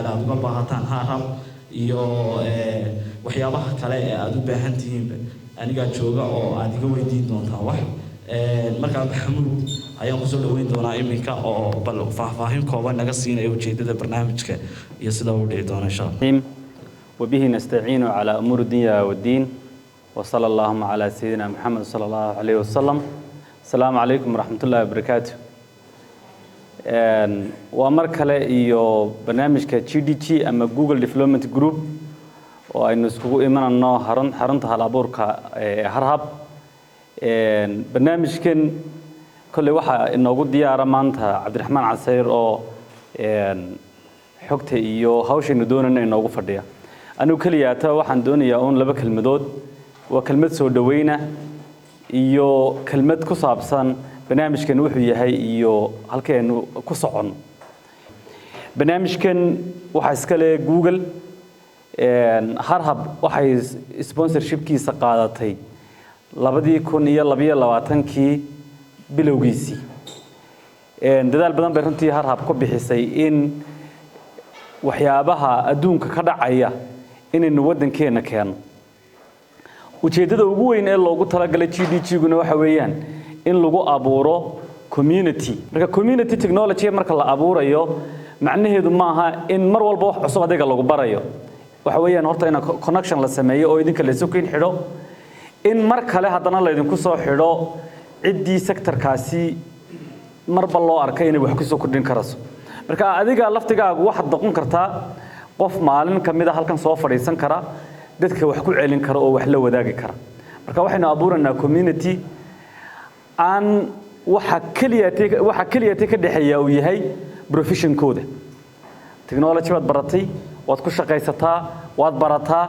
su'aal aad uga baahataan harab iyo waxyaabaha kale ee aad u baahan tihiin aniga jooga oo aad iga weydiin doontaan wax markaa maxamuud ayaan ku soo dhaweyn doonaa iminka oo bal faahfaahin kooban naga siinaya ujeedada barnaamijka iyo sida uu dhici doono insha Allah وبه نستعين على أمور الدنيا والدين وصلى اللهم على سيدنا محمد صلى الله عليه وسلم السلام عليكم ورحمة الله وبركاته ومركلة إيو برنامج كGDG أما جوجل ديفلوبمنت جروب وإنه سكوا إيمان إنه هرنت على بورك هرهب برنامج كان كل واحد إنه جود ديار مانتها عبد الرحمن عسير أو حكته إيو هاوش إنه دون إنه جو فرديا أنا كلياته واحد دوني ياون لبك المدود وكلمة سودوينة إيو كلمة كصابسان برنامج كان وحي هاي إيو هالكأنه كصعن برنامج كان وحاسكله جوجل هرهب وحي سبونسرشيب كي سقاطتي لبدي يكون يلا بيا لواتن كي بلوجيسي دلال بدن برنتي هرهب كوب حسي إن وحيابها أدونك كذا عيا إن الودن كينا كان وجدده وجوين إلا لو قلت لك GDG جونا وحويان إن لو أبورو community مركا community technology مركا لا أبورو يو معناه هذا معها إن مر والبوح عصوا هذا لو برا وحويان هرتا إن connection للسماية أو يدين كله سكين حلو إن مركا له هذا نلا يدين كسر حلو عدي سكتر كاسي مر بالله أركين وحكسو كردين كراسو marka adiga laftigaagu waxa doqon kartaa qof maalin kamida halkan soo fadhiisan kara dadka wax ku celin kara oo wax la wadaagi kara marka waxaynu abuuranaa community aan waxa kaliya ka dhaxeeya uu yahay profession kooda technology wad baratay wad ku shaqaysataa wad barataa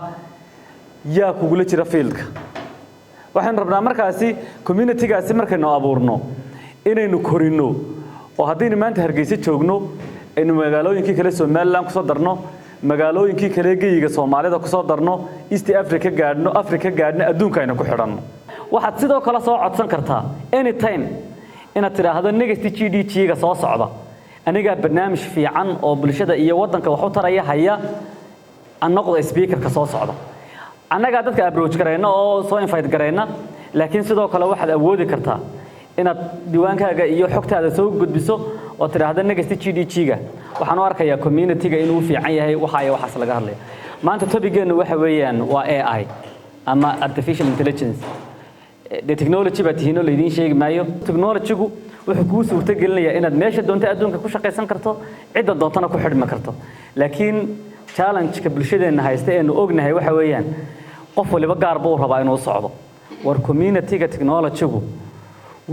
yaa kugula jira fieldka waxaan rabnaa markaasi community-gaasi markaynu abuurno inaynu korino oo haddaynu maanta Hargeysa joogno aynu magaalooyinkii kale Soomaaliland ku soo darno magaalooyinkii kale geeyiga Soomaalida ku soo darno East Africa gaadhno adduunka aynu ku xidhanno waxaad sidoo kale soo codsan kartaa anytime inaad tiraahdo next GDG-ga soo socda aniga barnaamij fiican oo bulshada iyo wadanka wax u taraya haya aan noqdo speaker-ka soo socda anaga dadka approach gareyna oo soo invite gareyna laakiin sidoo kale waxaad awoodi kartaa inaad diiwaankaaga iyo xogtaada soo gudbiso oo tiraahdo next GDG-ga waxaan u arkayaa community-ga inuu fiican yahay waxaas laga hadlay maanta topic-geenu waxa weeyaan waa AI ama artificial intelligence the technology baa tihiino leedin sheegi maayo technology-gu wuxuu kuu suurta gelinayaa inaad meesha doonto adduunka ku shaqaysan karto cidda doontana ku xidhmi karto laakiin challenge-ka bulshadeena haysta ee uu ognahay waxa weeyaan qof waliba gaar buu rabaa inuu socdo war community-ga technology-gu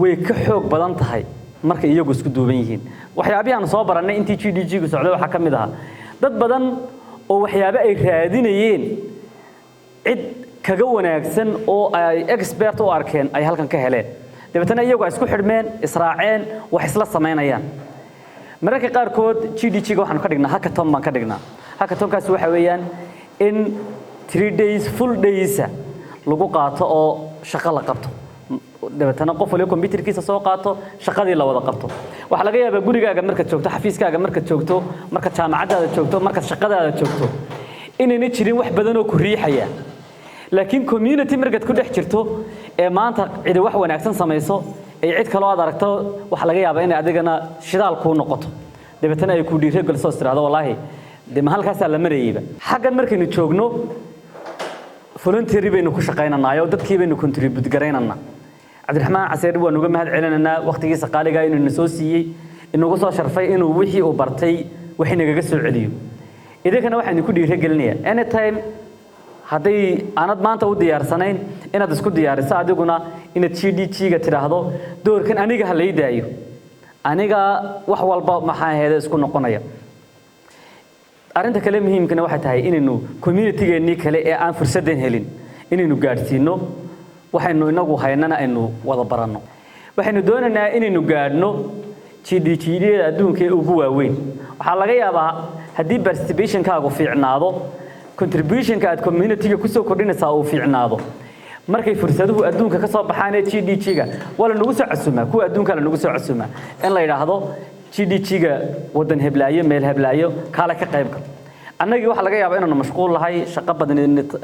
way ka xoog badan tahay marka iyagu isku duuban yihiin waxyaabaha aan soo baranay intii GDG-gu socday waxa kamid ah dad badan oo waxyaabo ay raadinayeen cid kaga wanaagsan oo ay expert u arkeen ay halkan ka heleen dabeetana iyagu isku xidhmeen israaceen wax isla sameynayaan mararka qaar kood GDG-ga waxaan ka dhignaa hackathon baan ka dhignaa hackathon-kaas waxa weeyaan in 3 days full days lagu qaato oo shaqo la qabto dabeetana qof waliba computerkiisa soo qaato shaqadii la wada qabto waxa laga yaabaa gurigaaga marka joogto xafiiskaaga marka joogto marka jaamacadaada joogto marka shaqadaada joogto inayna jirin wax badan oo ku riixaya laakiin community markaad ku dhex jirto ee maanta cid wax wanaagsan sameeyso ay cid kale oo aad aragto waxa laga yaabaa in adigana shidaal ku noqoto dabeetana ay ku dhiirigeliso istiraado wallahi dima halkaas la marayba xaggan markaynu joogno voluntary baynu ku shaqaynanaayoo dadkii baynu contribute garaynana Cabdiraxmaan Caseer waa nuga mahad celinana waqtigiisa qaaliga inuu soo siiyay inuu soo sharfay inuu wixii uu bartay wixii naga soo celiyo idinkana waxaan ku dhiirigelinayaa anytime haddii aanad maanta u diyaarsanayn inaad isku diyaariso adiguna inaad GDG-ga tiraahdo doorkan aniga ha la idaayo aniga wax walba maxaa heeda isku noqonaya arinta kale muhiimkana waxay tahay inaynu community-geennii kale ee aan fursadeen helin inaynu gaadhsiino waxaynu inagu haynana aynu wada baranno waxaynu doonaynaa inaynu gaadhno GDG-da adduunka ee ugu waaweyn waxa laga yaabaa haddii participation-kaagu fiicnaado contribution-ka aad community-ga ku soo kordhinaysaa uu fiicnaado markay fursaduhu adduunka ka soo baxaan ee GDG-ga wala nagu soo casuumaa kuwa adduunka la nagu soo casuumaa in la yiraahdo GDG-ga wadan heblaayo meel heblaayo kala ka qayb gal annagii waxa laga yaabaa inaanu mashquul lahay shaqo badan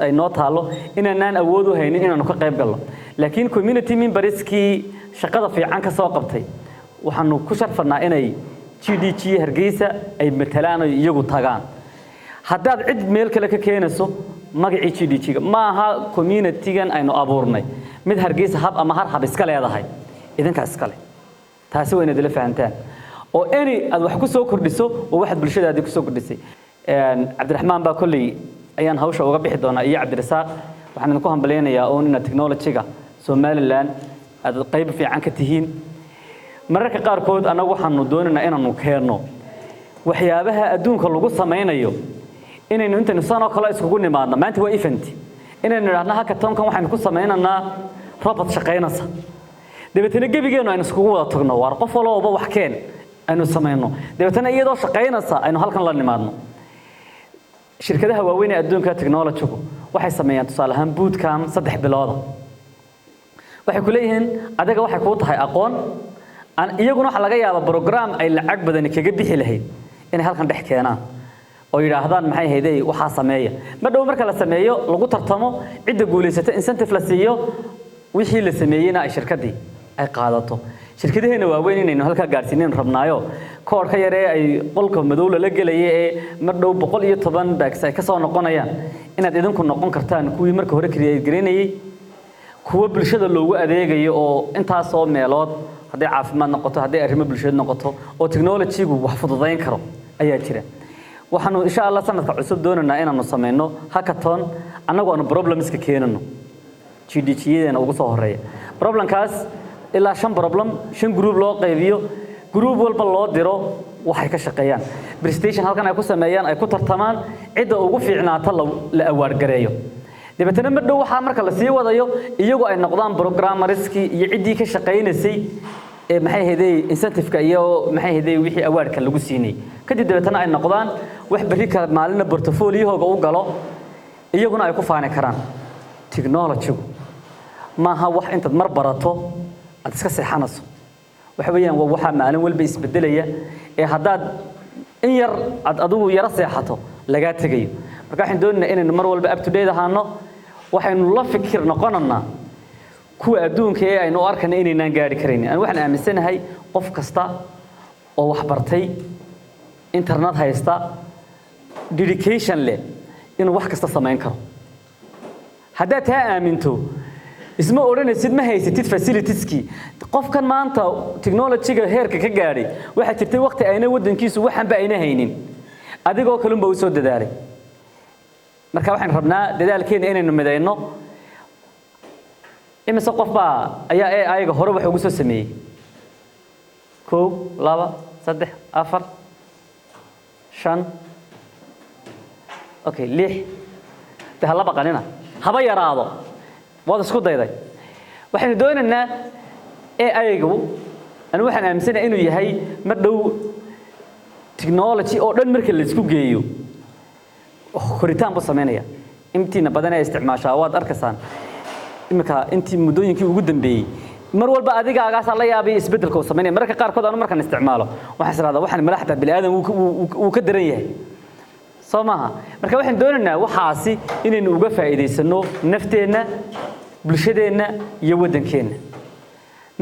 ay noo taalo inaanaan awood u haynin inaanu ka qayb galno laakiin community memberskii shaqada fiican ka soo qabtay waxaanu ku sharfanaa inay GDG Hargeysa ay matalaan oo iyagu tagaan haddaad cid meel kale ka keenayso magacii GDG-ga ma aha community-gan aynu abuurnay mid Hargeysa hab ama har hab iska leedahay idinka iska leh taasi waa inaad la fahantaan oo aad wax ku soo kordhiso oo waxaad bulshadaada ku soo kordhisay Cabdiraxmaan baa kulli ayaan hawsha uga bixi doonaa iyo Cabdirasaaq waxaan ku hambaleynayaa oo in technology-ga Somaliland aad qayb fiican ka tihiin mararka qaarkood anagu waxaanu doonaynaa inaanu keenno waxyaabaha adduunka lagu samaynayo inaynu inta sano kale iskugu nimaadno maanta waa event inaynu idhaahno hackathon-kan waxaanu ku samaynaynaa robot shaqaynaysa dabeetana gebigeenu aynu iskugu wada tagno waar qof walba wax keen aynu samayno dabeetana iyadoo shaqaynaysa aynu halkan la nimaadno shirkadaha waaweyn ee adduunka technology-gu waxay sameeyaan tusaale ahaan bootcamp 3 bilood waxay ku leeyihiin adiga waxay ku tahay aqoon iyaguna waxa laga yaabaa program ay lacag badan kaga bixi lahayd inay halkan dhex keenaan oo yiraahdaan maxay hayday waxa sameeya ma dhow marka la sameeyo lagu tartamo cidda guuleysata incentive la siiyo wixii la sameeyayna ay shirkadii ay qaadato shirkadaheena waaweyn inaynu halka gaarsiineen rabnaayo koorka yar ee ay qolka madow la gelayay ee ma dhow 110 baags ay ka soo noqonayaan inaad idinku noqon kartaan kuwii marka hore create gareynayay kuwa bulshada loogu adeegayo oo intaas oo meelood haddii caafimaad noqoto haddii arrimo bulshada noqoto oo technology-gu wax fududeyn karo ayaa jira waxaanu insha Allah sanadka cusub doonaynaa inaanu sameeyno hackathon annagu aanu problems ka keenano GDG-yeena ugu soo horeeya problemkaas ilaa 5 problem 5 group loo qaybiyo group walba loo diro waxay ka shaqeeyaan presentation halkan ay ku sameeyaan ay ku tartamaan cidda ugu fiicnaata la award gareeyo dabeetana ma dhow waxa marka la sii wadayo iyagu ay noqdaan programmerski iyo ciddii ka shaqeynaysay ee maxay haday incentive-ka iyo maxay haday wixii award-ka lagu siinay kadib dabeetana ay noqdaan wax bari ka maalina portfolio-hooga u galo iyaguna ay ku faani karaan technology-gu maaha wax inta mar barato aad iska seexanayso waxa weeyaan waxa maalin walba isbedelaya ee haddaad in yar adigu yara seexato laga tagayo marka waxaan doonaynaa inaynu mar walba up to date ahaano waxaynu la fikir noqonanaa kuwa adduunka ee aynu arkana inaynaan gaari karaynin aan waxaan aaminsanahay qof kasta oo wax bartay internet haysta dedication leh inuu wax kasta sameyn karo haddaad taa aaminto isma oranaysid ma haysatid facilitieski qofkan maanta technology-ga heerka ka gaadhay waxa jirtay waqti ayna wadankiisu waxanba ayna haynin adigoo kalunba u soo dadaalay marka waxaan rabnaa dadaalkeena inaynu midayno imise qof baa ayaa AI-ga hore wax ugu soo sameeyay 1 2 3 4 5 okay 6 laba qanina haba yaraado wada isku dayday waxaan doonaynaa AI-gu anu waxaan aaminsanahay inuu yahay ma dhow technology oo dhan marka la isku geeyo koritaan buu sameynaya intiina badan ay isticmaashaa waad arkaysaan imika intii muddooyinkii ugu dambeeyay mar walba adigaagaas la yaabay isbedelka uu sameynaya marka qaar kood anu markaan isticmaalo waxaan isleeyahay waxaan madaxda bini'aadan uu ka daran yahay soomaha marka waxaan doonaynaa waxaasi inaynu uga faa'iideysano nafteena bulshadeena iyo wadankeena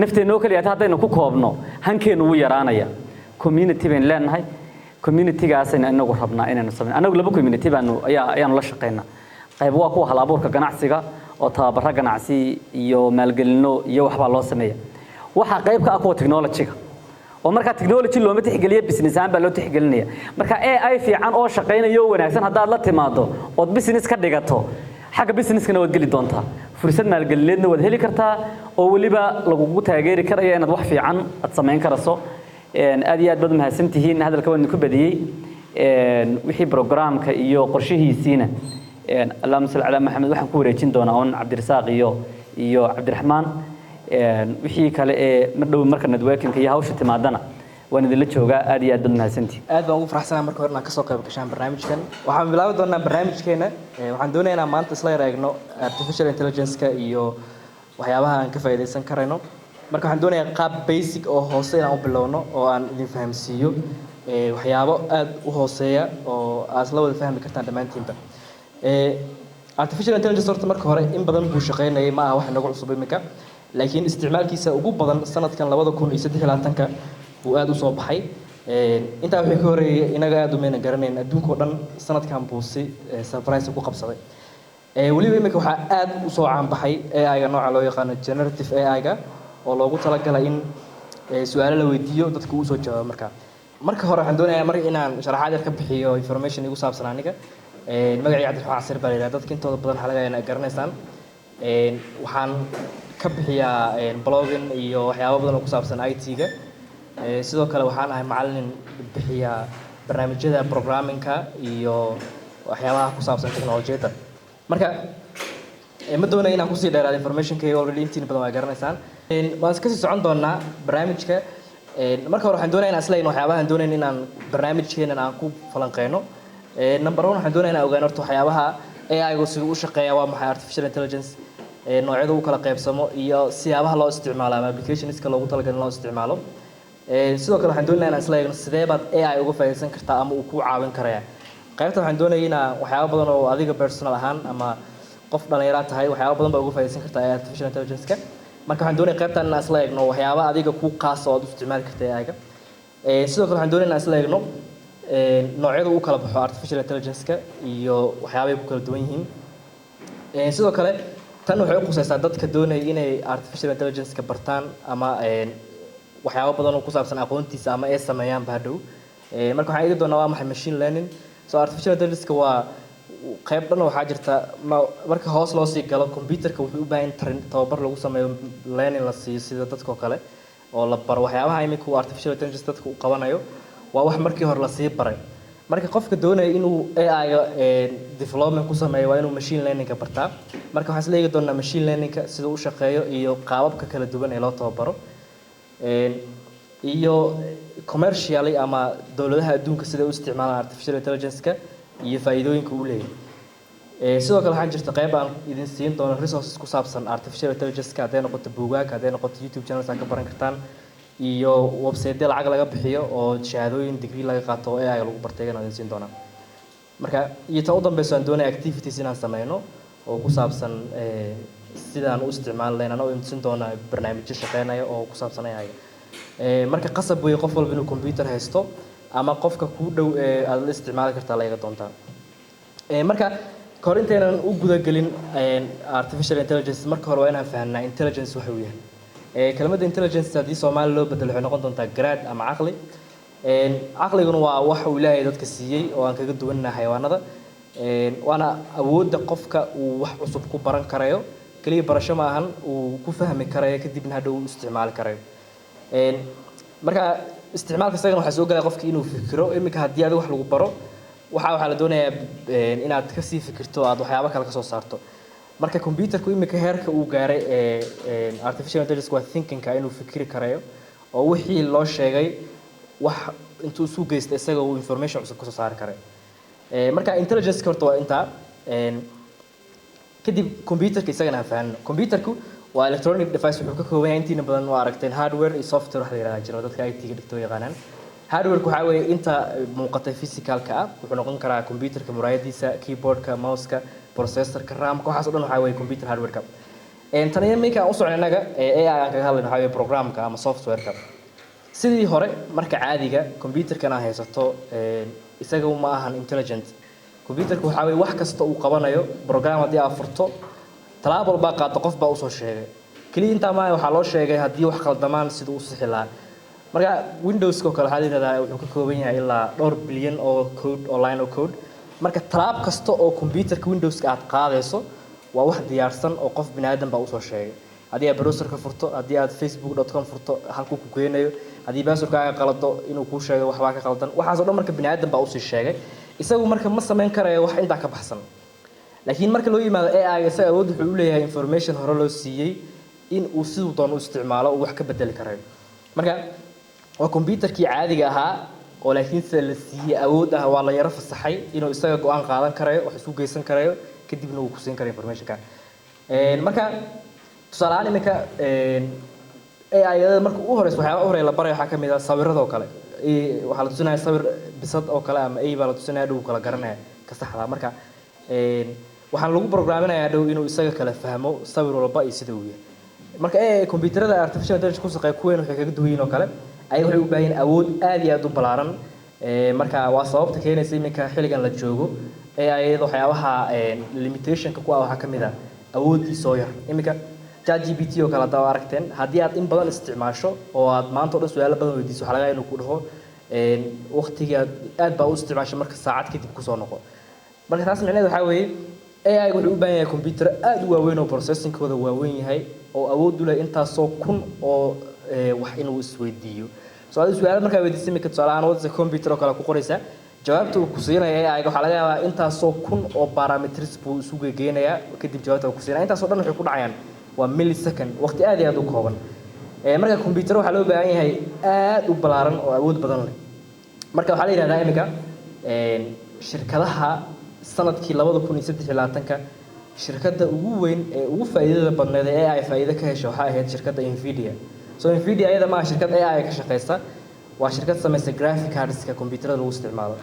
nafteena oo kaliya haddaynu ku koobno hankeenu wuu yaraanaya community baan leenahay community-gaasina inagu rabnaa inaynu sameeyno anagu laba community ayaanu la shaqeynaa qayb waa kuwa hal abuurka ganacsiga oo tababara ganacsi iyo maalgelino iyo waxba loo sameeyaa waxa qayb ka ah kuwa technology-ga oo marka technology looma tixgeliyo business aan baa loo tixgelinaya marka AI fiican oo shaqeynayo wanaagsan haddaad la timaado oo business ka dhigato xagga business-kana waad geli doontaa fursad maalgelineedna waad heli kartaa oo waliba lagugu taageeri karayo inaad wax fiican aad sameyn karayso aad iyo aad baad mahadsantihiin hadalka waan ku badiyay wixii programka iyo qorshihiisiina Allahumma salli ala Muhammad waxaan ku wareejin doonaa on Cabdirasaaq iyo Cabdiraxmaan wixii kale ee madhow marka networking iyo hawsha timaadana waan idin la joogaa aad iyo aad baad mahadsantihiin aad baan ugu faraxsanahay marka hore inaan ka soo qayb gashaan barnaamijkan waxaan bilaabi doonaa barnaamijkeena waxaan doonaynaa maanta isla eegno artificial intelligence-ka iyo waxyaabaha aan ka faa'iideysan karayno marka waxaan doonayaa qaab basic oo hoose inaan u bilowno oo aan idin fahamsiiyo waxyaabo aad u hooseeya oo aad la wada fahmi kartaan dhammaantiinba artificial intelligence horta marka hore in badan buu shaqeynayay ma aha wax nagu cusub iminka laakiin isticmaalkiisa ugu badan sanadkan 2023 buu aad u soo baxay intaa wixii ka horeeyay inaga aad u meena garanayn adduunka oo dhan sanadkan buu si surprise ku qabsaday waliba iminka waxaa aad u soo caan baxay AI-ga nooca loo yaqaano generative AI-ga oo loogu talagalay in su'aalo la weydiiyo dadku u soo jawaabo marka hore waxaan doonayaa mar inaan sharaxaad yar ka bixiyo information igu saabsan aniga magacayga Cabdiraxmaan Casir baa la yiraahdaa dadka intooda badan waxa laga yaabaa inay garanaysaan waxaan ka bixiyaa blogging iyo waxyaabo badan oo ku saabsan IT-ga sidoo kale waxaan ahay macallin bixiya barnaamijyada programming-ka iyo waxyaabaha ku saabsan teknolojiyadda marka ma doonayo inaan kusii dheeraado information-ka already intiin badan waa garanaysaan waan iska sii socon doonaa barnaamijka marka hore waxaan doonayaa inaan isla waxyaabahan doonayn inaan barnaamijkeena aan ku falanqeyno number 1 waxaan doonayaa inaan ogaano horta waxyaabaha AI-gu siduu u shaqeeyaa waa maxay artificial intelligence noocyada uu kala qaybsamo iyo siyaabaha loo isticmaalo ama applicationska loogu talagalay loo isticmaalo sidoo kale waxaan doonayaa inaan isla eegno sidee baad AI uga faa'iideysan kartaa ama uu ku caawin karayaa qaybta waxaan doonayaa inaan waxyaabo badan oo adiga personal ahaan ama qof dhalinyaro tahay waxyaabo badan baa uga faa'iideysan kartaa artificial intelligence-ka marka waxaan doonayaa qaybtan inaan isla eegno waxyaabaha adiga ku qaas oo aad u isticmaali kartaa AI-ga sidoo kale waxaan doonayaa inaan isla eegno noocyada uu kala baxo artificial intelligence-ka iyo waxyaabaha ku kala duwan yihiin sidoo kale tan waxay u qusaysaa dadka doonaya inay artificial intelligence-ka bartaan ama waxyaabo badan oo ku saabsan aqoontiisa ama ay sameeyaan baadhow marka waxaan eegi doonaa waa maxay machine learning so artificial intelligence-ka waa qayb dhan waxaa jirta marka hoos loo sii galo computerka wuxuu u baahan yahay tababar lagu sameeyo learning la siiyo sida dadka kale oo la baro waxyaabaha imika uu artificial intelligence dadka u qabanayo waa wax markii hore la sii baray marka qofka doonaya inuu AI-ga development ku sameeyo waa inuu machine learning-ka bartaa marka waxaan isla eegi doonaa machine learning-ka sida uu shaqeeyo iyo qaababka kala duwan ee loo tababaro iyo commercially ama dawladaha adduunka sida u isticmaalaan artificial intelligence-ka iyo faa'iidooyinka uu leeyahay sidoo kale waxaan jirta qayb aan idin siin doono resources ku saabsan artificial intelligence-ka hadday noqoto buugaag hadday noqoto YouTube channels aad ka baran kartaan iyo website lacag laga bixiyo oo shahaadooyin degree laga qaato oo AI lagu bartay aan idin siin doonaa marka iyo tan u dambayso aan doonay activities inaan sameeyno oo ku saabsan sidaan u isticmaali lahayn anoo idin siin doonaa barnaamijyo shaqeynaya oo ku saabsan AI marka qasab weeye qof walba inuu computer haysto ama qofka ku dhow aad la isticmaali kartaa la iga doontaa marka hor intaynan u guda gelin artificial intelligence marka hore waa inaan fahanaa intelligence waxa uu yahay kelmadda intelligence haddii Soomaali loo bedelo waxay noqon doontaa garaad ama caqli caqliguna waa wax uu Ilaahay dadka siiyey oo aan kaga duwannahay xayawaanada waana awoodda qofka uu wax cusub ku baran karayo kaliya barasho ma ahan uu ku fahmi karayo kadibna hadhow u isticmaali karayo marka isticmaalka isagana waxaa soo galaya qofkii inuu fikiro imika haddii adiga wax lagu baro waxaa la doonayaa inaad ka sii fikirto aad waxyaabo kale ka soo saarto marka computerku imika heerka uu gaaray artificial intelligence waa thinking-ka inuu fikiri karayo oo wixii loo sheegay wax intuu isu geysta isaga uu information cusub ka soo saari karayo marka intelligence horta waa intaa kadib computerka isagana aan fahanno computerku waa electronic device wuxuu ka kooban yahay intiina badan waa aragteen hardware iyo software waxa la yiraahdaa jiro dadka IT-ga dhigto yaqaanaan hardware-ku waxa weeye inta muuqata physical-ka ah wuxuu noqon karaa computerka muraayadiisa keyboard-ka mouse-ka processor-ka RAM-ka waxaas oo dhan waxa weeye computer hardware-ka tan iminka aan u socon inaga AI aan kaga hadlayno waxa weeye program-ka ama software-ka sidii hore marka caadiga computerkan aan haysato isaga ma ahan intelligent computerku waxa weeye wax kasta uu qabanayo program haddii aad furto talaabo walba qaado qof baa u soo sheegay kaliya inta ma waxa loo sheegay haddii wax qaldamaan sida uu sixi lahaa marka Windows-ka kale waxa la yiraahdaa wuxuu ka kooban yahay ilaa 2 bilyan oo code online oo code marka talaab kasta oo computerka Windows-ka aad qaadayso waa wax diyaarsan oo qof bini'aadan baa u soo sheegay haddii aad browser-ka furto haddii aad facebook.com furto halkuu ku keenayo haddii password-kaaga qalado inuu kuu sheego waxba ka qaldan waxaas oo dhan marka bini'aadan baa u sii sheegay isagu marka ma sameyn karayo wax inta ka baxsan laakiin marka loo yimaado AI isaga awood wuxuu u leeyahay information hore loo siiyay in uu sidoo doono u isticmaalo oo wax ka bedeli karayo marka waa computerkii caadiga ahaa oo laakiin se la siiyay awood ah waa la yara fasaxay inuu isaga go'aan qaadan karayo wax isku geysan karayo kadibna uu ku siin karo information-ka marka tusaale ahaan iminka AI marka ugu horeyso waxyaaba hore la baray waxa kamid ah sawirada oo kale waxaa la tusinaya sawir bisad oo kale ama ay baa la tusinaya dhow kala garanaya ka saxda marka waxaan lagu programinayaa dhow inuu isaga kala fahmo sawir walba iyo sida uu yahay marka computerada artificial intelligence ku shaqeeya kuween waxay kaga duwan yihiin oo kale ay waxay u baahan yihiin awood aad iyo aad u ballaaran marka waa sababta keenaysa iminka xilligan la joogo ayada waxyaabaha limitationka ku ah waxaa ka mid ah awooddiisa oo yar iminka ChatGPT oo kale haddaa aragteen haddii aad in badan isticmaasho oo aad maanta oo dhan su'aalo badan weydiiso waxaa laga yaabaa inuu ku dhaho waqtiga aad baa u isticmaasho marka saacad kadib kusoo noqo marka taas micnaheedu waxaa weeye AI wuxuu u baahan yahay computer aad u waaweyn oo processingkooda waaweyn yahay oo awood u leh intaasoo kun oo wax inuu isweydiiyo soo adiga su'aalo markaa weydiisay iminka tusaale ahaan wadda computer oo kale ku qoraysaa jawaabta uu ku siinaya AI waxaa laga yaabaa intaasoo kun oo parameters buu isu geynayaa kadib jawaabta uu ku siinaya intaasoo dhan waxay ku dhacayaan waa millisecond waqti aad iyo aad u kooban marka computer waxaa loo baahan yahay aad u ballaaran oo awood badan leh marka waxaa la yidhahdaa iminka shirkadaha sanadkii 2023 shirkadda ugu weyn ee ugu faa'iidada badneed ee AI faa'iido ka heshay waxaa ahayd shirkadda Nvidia so Nvidia ayada ma shirkad AI ka shaqeysa waa shirkad samaysa graphic cardska computerada lagu isticmaalo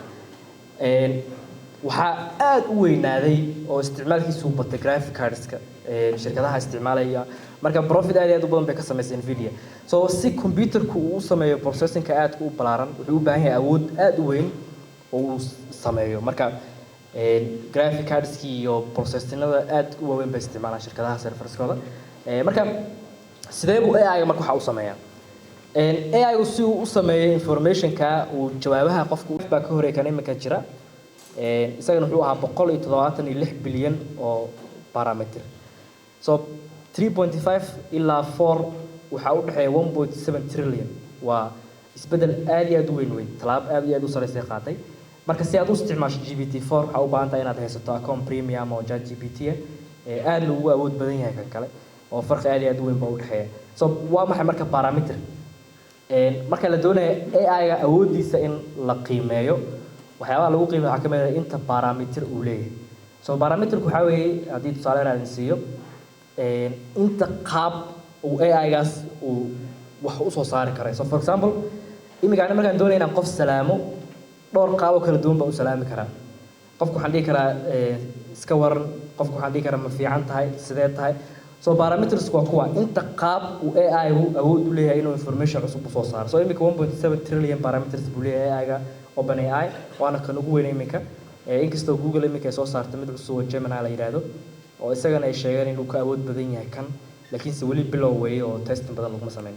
waxaa aad u weynaaday oo isticmaalkiisu u batay graphic cardska shirkadaha isticmaalaya marka profit aad iyo aad u badan bay ka samaysay Nvidia so si computerku uu u sameeyo processingka aad u ballaaran wuxuu u baahan yahay awood aad u weyn oo uu sameeyo marka graphic cardski iyo processinada aad u waaweyn bay isticmaalaan shirkadaha serverskooda marka sidee buu AI marka waxa uu sameeyaa AI gu si uu u sameeyo informationka uu jawaabaha qofku baa ka horeeyay kan iminka jira isagana wuxuu ahaa 176 bilyan oo parameter so 3.5 ilaa 4 waxa u dhaxeeya 1.7 trillion waa isbedel aad iyo aad u weyn talaab aad iyo aad u sareysay qaatay marka si aad u isticmaasho GPT-4 waxa u baahan tahay inaad haysato account premium oo ChatGPT aad loogu awood badan yahay kan kale oo farqi aad iyo aad u weyn baa u dhaxeeya so waa maxay marka parameter marka la doonayo AI-ga awoodiisa in la qiimeeyo waxyaabaha lagu qiimeeyo waxaa ka mid ah inta parameter uu leeyahay so parameterku waxaa weeye haddii tusaale aan siiyo inta qaab uu AI-gaas uu wax u soo saari karay so for example imika ana markaan doonay inaan qof salaamo dhowr qaab oo kala duwan baa u salaami karaa qofku waxaan dhihi karaa iska waran qofku waxaan dhihi karaa ma fiican tahay sidee tahay so parameters waa kuwa inta qaab uu AI-gu awood u leeyahay inuu information cusub u soo saaro so imika 1.7 trillion parameters buu leeyahay AI-ga OpenAI waana kan ugu weyn imika inkastoo Google imika ay soo saartay mid cusub oo Gemini la yiraahdo oo isagana ay sheegeen inuu ka awood badan yahay kan laakiinse weli bilow weeye oo testing badan laguma sameyn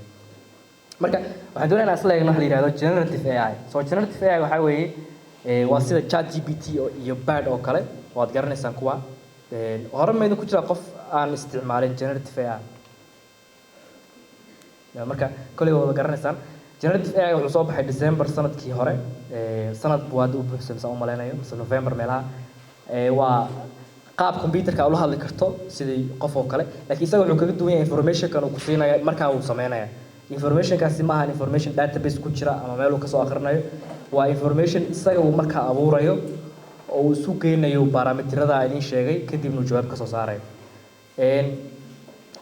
marka waxaan doonaynaa isla eegno waxa la yiraahdo generative AI so generative AI waxa weeye waa sida ChatGPT iyo Bard oo kale waad garanaysaan kuwa hore ma idin ku jira qof aan isticmaalin generative AI marka kolay wada garanaysaan generative AI wuxuu soo baxay December sanadkii hore sanad buwaad u buuxsamay oo maleynayo mise November meelaha waa qaab computerka ula hadli karto sidii qof oo kale laakiin isaga wuxuu kaga duwan yahay information kan uu ku siinayo marka uu sameeyo information kaasi ma aha information database ku jira ama meel uu ka soo akhrinayo waa information isaga uu marka abuurayo oo uu isu geynayo parameterada aan sheegay kadibna uu jawaab ka soo saarayo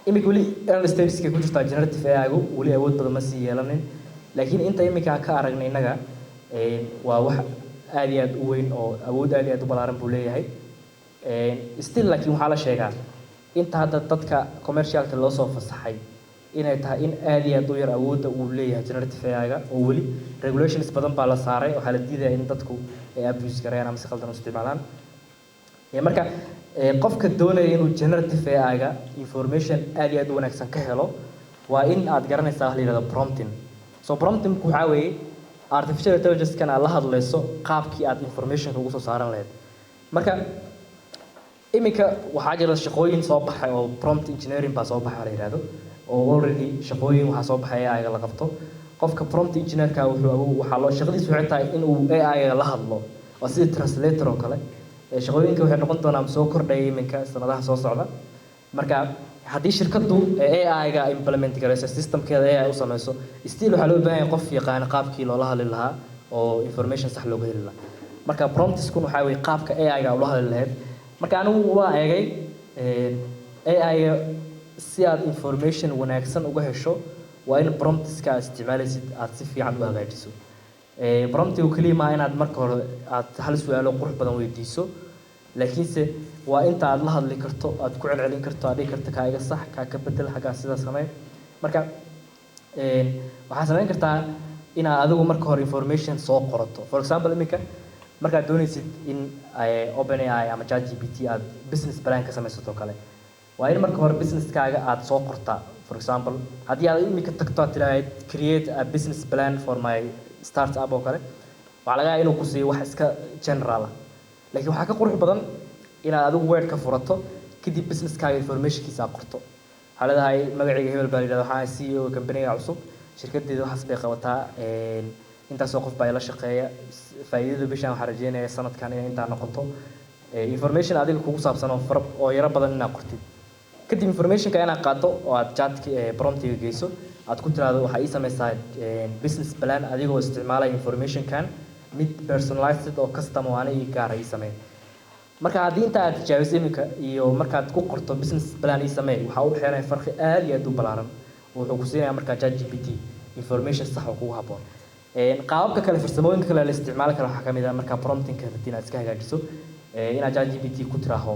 imika weli early stageska ku jirta generative AI-gu weli awood badan ma sii yeelanin laakiin inta imika ka aragnay inaga waa wax aad iyo aad u weyn oo awood aad iyo aad u ballaaran buu leeyahay still laakiin waxaa la sheegaa inta hadda dadka commercialka loo soo fasaxay inay tahay in aad iyo aad u yar awoodda uu leeyahay generative AI-ga oo weli regulations badan baa la saaray waxaa la diidaya in dadku ay abuse gareeyaan ama si qaldan u isticmaalaan marka qofka doonaya inuu generative AI-ga information aad iyo aad u wanaagsan ka helo waa in aad garanaysaa wax la yiraahdo prompting so prompting waxaa weeye artificial intelligence kana la hadlayso qaabkii aad information ugu soo saaran lahayd marka imika waxaa jira shaqooyin soo baxay oo prompt engineering baa soo baxay la yiraahdo oo already shaqooyin waxa soo baxay AI-ga la qabto qofka prompt engineer-ka waxa loo shaqadiisu waxay tahay in uu AI-ga la hadlo waa sida translator oo kale shaqooyinka waxay noqon doonaan soo kordhay iminka sanadaha soo socda marka haddii shirkadu AI-ga implement garayso systemkeeda AI u samayso still waxa loo baahan yahay qof yaqaan qaabkii loola hadli lahaa oo information sax looga heli lahaa marka prompts-kun waxa weeye qaabka AI-ga ula hadli lahayd marka anigu waa eegay AI-ga si aad information wanaagsan uga hesho waa in prompts-ka isticmaalaysid aad si fiican u hagaajiso promptiga kaliya ma inaad marka hore aad hal su'aalo qurux badan weydiiso laakiinse waa inta aad la hadli karto aad ku celcelin karto aad dhigi karto kaaga sax ka bedel xaggaa sida samee marka waxaad samayn kartaa inaad adigu marka hore information soo qorato for example iminka markaad doonaysid in OpenAI ama ChatGPT aad business plan ka samaysato kale waa in marka hore businesskaaga aad soo qortaa for example haddii aad iminka tagto aad tiraahdo create a business plan for my startup oo kale waxaa laga yaabaa inuu ku siiyo wax iska general ah laakiin waxaa ka qurux badan inaad adigu word ka furato kadib businesskaaga informationkiisa aad qorto waxaa leedahay magacayga hebel baa la yidhahdaa waxaa CEO company-ga cusub shirkadeeda waxaas bay qabataa intaasoo qof baa ila shaqeeya faa'iidada bishaan waxaan rajeynayaa sanadkan inay intaa noqoto information adiga kugu saabsan oo yaro badan inaad qortid kadib informationka inaad qaado oo aad chatka promptiga geyso aad ku tiraahdo waxaa ii samaysaa business plan adigoo isticmaalaya informationkan mid personalized oo custom oo aniga ii gaara ii sameeya marka haddii inta aad tijaabiso iminka iyo markaad ku qorto business plan ii sameey waxaa u dhexeynaya farqi aad iyo aad u ballaaran wuxuu ku siinayaa markaa ChatGPT information sax oo kugu habboon qaababka kale farsamooyinka kale la isticmaali karo waxaa ka mid ah markaa prompting-ka rabtid inaad iska hagaajiso inaad ChatGPT ku tiraahdo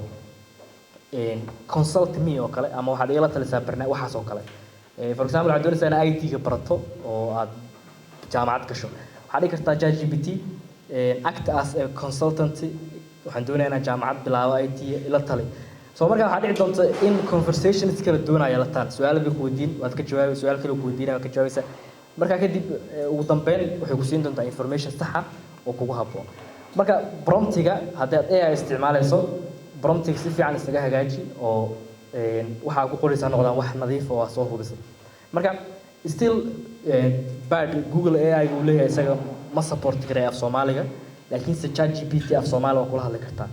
consult me oo kale ama waxaad igala talisaa waxaas oo kale for example waxaad doonaysaa inaad IT-ga barato oo aad jaamacad gasho waxaad dhigi kartaa ChatGPT act as a consultant waxaan doonayaa inaad jaamacad bilaabo IT ila tali soo markaa waxaa dhici doonta in conversations kala doonaya la taan su'aalo bay ku weydiin waad ka jawaabi su'aal kale ku weydiinaya waad ka jawaabaysaa markaa kadib ugu dambeyn waxay ku siin doontaa information sax ah oo kugu habboon marka promptiga haddii aad AI isticmaalayso promptiga si fiican isaga hagaaji oo waxaa ku qoraysaa noqdaan wax nadiif oo soo hubisay marka still bad Google AI uu leeyahay isaga ma support garay af Soomaaliga laakiin se ChatGPT af Soomaali waa kula hadli kartaa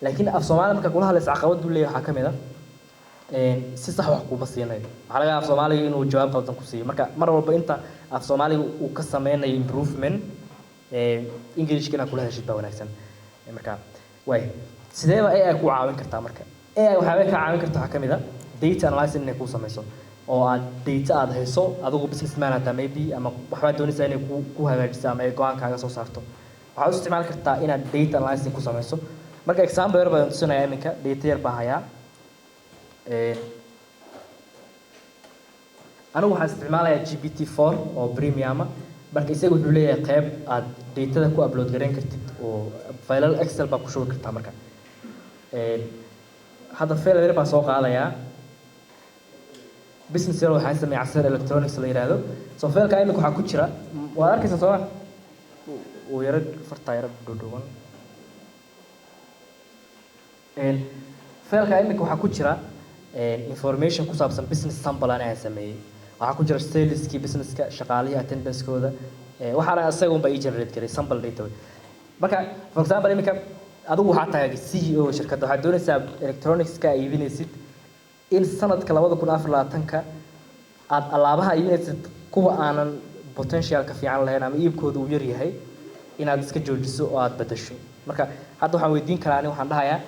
laakiin af Soomaali marka kula hadlaysa caqabad uu leeyahay waxaa ka mid ah si sax wax kuma siinayo waxaa laga yaabaa af Soomaaliga inuu jawaab qaldan ku siiyo marka mar walba inta af Soomaaliga uu ka sameynayo improvement English-kana kula heshid baa wanaagsan marka way sidee baa AI ku caawin kartaa marka AI waxaa ka caawin kartaa waxaa ka mid ah data analysis inay ku samayso oo aad data aad hayso adigu businessman hata maybe ama waxbaad doonaysaa inay ku hagaajiso ama ay go'aankaaga soo saarto waxaad u isticmaali kartaa inaad data analysis ku samayso marka example yar baan tusinaya iminka data yar baan hayaa anigu waxaan isticmaalayaa GPT-4 oo premium marka isagu wuxuu leeyahay qayb aad datada ku upload gareyn kartid oo file Excel baa ku shubi kartaa marka hadda file yar baan soo qaadayaa business yar waxaan sameeyaa casir electronics la yiraahdo so file-ka iminka waxaa ku jira waa arkaysaa soo oo yar farta yar dhudhuban file-ka iminka waxaa ku jira information ku saabsan business sample aan sameeyay waxaa ku jira saleski businesska shaqaalihi attendance-kooda waxaana asaga unba ii generate garay sample data marka for example iminka adigu waxaa tahay CEO shirkadda waxaad doonaysaa electronics-ka ay iibinaysid in sanadka 2024-ka aad alaabaha iibinaysid kuwa aanan potential-ka fiican lahayn ama iibkooda uu yar yahay inaad iska joojiso oo aad bedesho marka hadda waxaan weydiin karaa ani waxaan dhahayaa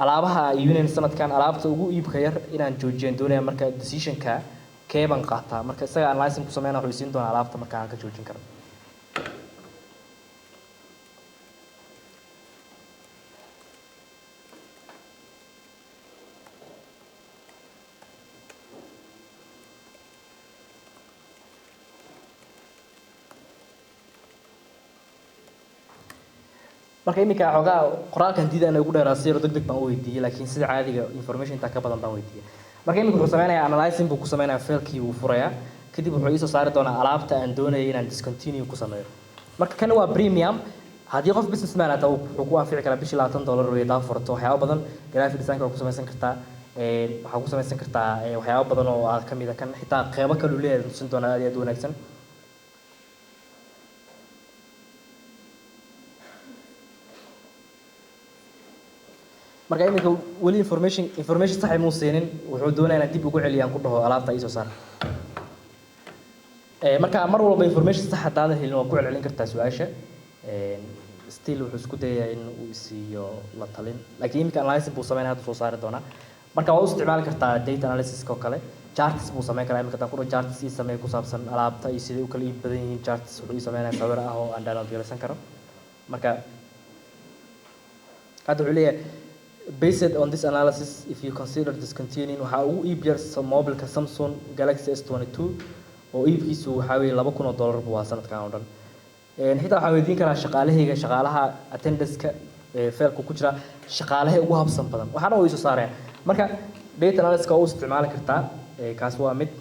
alaabaha iibinayna sanadkan alaabta ugu iibka yar inaan joojiyaan doonaya marka decision-ka keeban qaataa marka isaga analysis ku sameeyana wuxuu siin doonaa alaabta marka aan ka joojin karo marka iminka xogaa qoraalkan diidana ugu dheeraasay oo degdeg baan u weydiiyay laakiin sida caadiga information inta ka badan baan weydiiyay marka iminka wuxuu sameynayaa analysis buu ku sameynayaa failkii uu furayaa kadib wuxuu ii soo saari doonaa alaabta aan doonayay inaan discontinue ku sameeyo marka kan waa premium haddii qof businessman ah wuxuu ku anfici karaa bishii $20 oo daa furto waxyaabo badan graphic design ku sameysan kartaa waxaa ku sameysan kartaa waxyaabo badan oo aad kamid ah kan xitaa qeybo kale uu leeyahay tusin doonaa aad iyo aad wanaagsan marka iminka wali information sax ah muu siinin wuxuu doonayaa inaan dib ugu celiyaan ku dhaho alaabta ay soo saar marka mar walba information sax haddaan helin waa ku celcelin kartaa su'aasha still wuxuu isku dayayaa in uu siiyo la talin laakiin iminka analysis buu sameynaa hadda soo saari doonaa marka waa u isticmaali kartaa data analysis oo kale charts buu sameyn karaa iminka ku charts ii sameey ku saabsan alaabta iyo sidii u kala iib badan yihiin charts wuxuu ii sameeyaa sawir ah oo aan download garaysan karo marka hadda wuxuu leeyahay based on this analysis if you consider discontinuing waxa uu iib yar mobilka Samsung Galaxy S22 oo iibkiisu waxa weeye $2,000 buu waa sanadkan oo dhan xitaa waxa weydiin karaa shaqaalaha attendance-ka failku ku jira shaqaalaha ugu habsan badan waxaana uu soo saaraya marka data analysis ka uu isticmaali kartaa kaas waa mid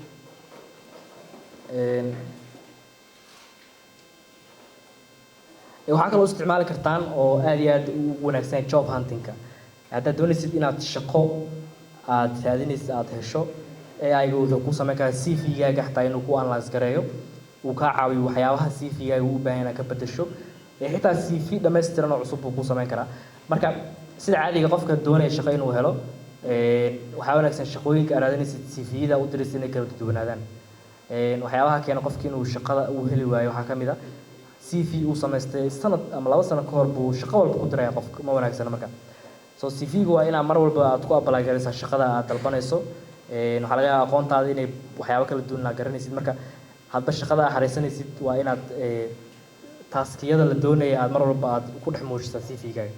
waxaa kaloo isticmaali kartaan oo aad iyo aad u wanaagsan job hunting-ka haddaad doonaysid inaad shaqo aad raadinaysid aad hesho AI-ga wuxuu ku sameyn karaa CV-gaaga xataa inuu ku analyze gareeyo uu ka caawiyo waxyaabaha CV-gaaga u baahan inaad ka bedesho xitaa CV dhammaystiran oo cusub buu ku sameyn karaa marka sida caadiga qofka doonaya shaqo inuu helo waxaa wanaagsan shaqooyinka aad raadinaysid CV-da u diraysid inay kala duwanaadaan waxyaabaha keena qofka inuu shaqada uu heli waayo waxaa ka mid ah CV uu samaystay sanad ama 2 sano ka hor buu shaqo walba ku diraya qofka ma wanaagsan marka so CV-ga waa inaad mar walba aad ku apply garaysaa shaqada aad dalbanayso waxaa laga yaabaa aqoontaada inay waxyaabo kala duwan aad garanaysid marka hadba shaqada aad haraysanaysid waa inaad taskiyada la doonaya aad mar walba aad ku dhex muujisaa CV-gaaga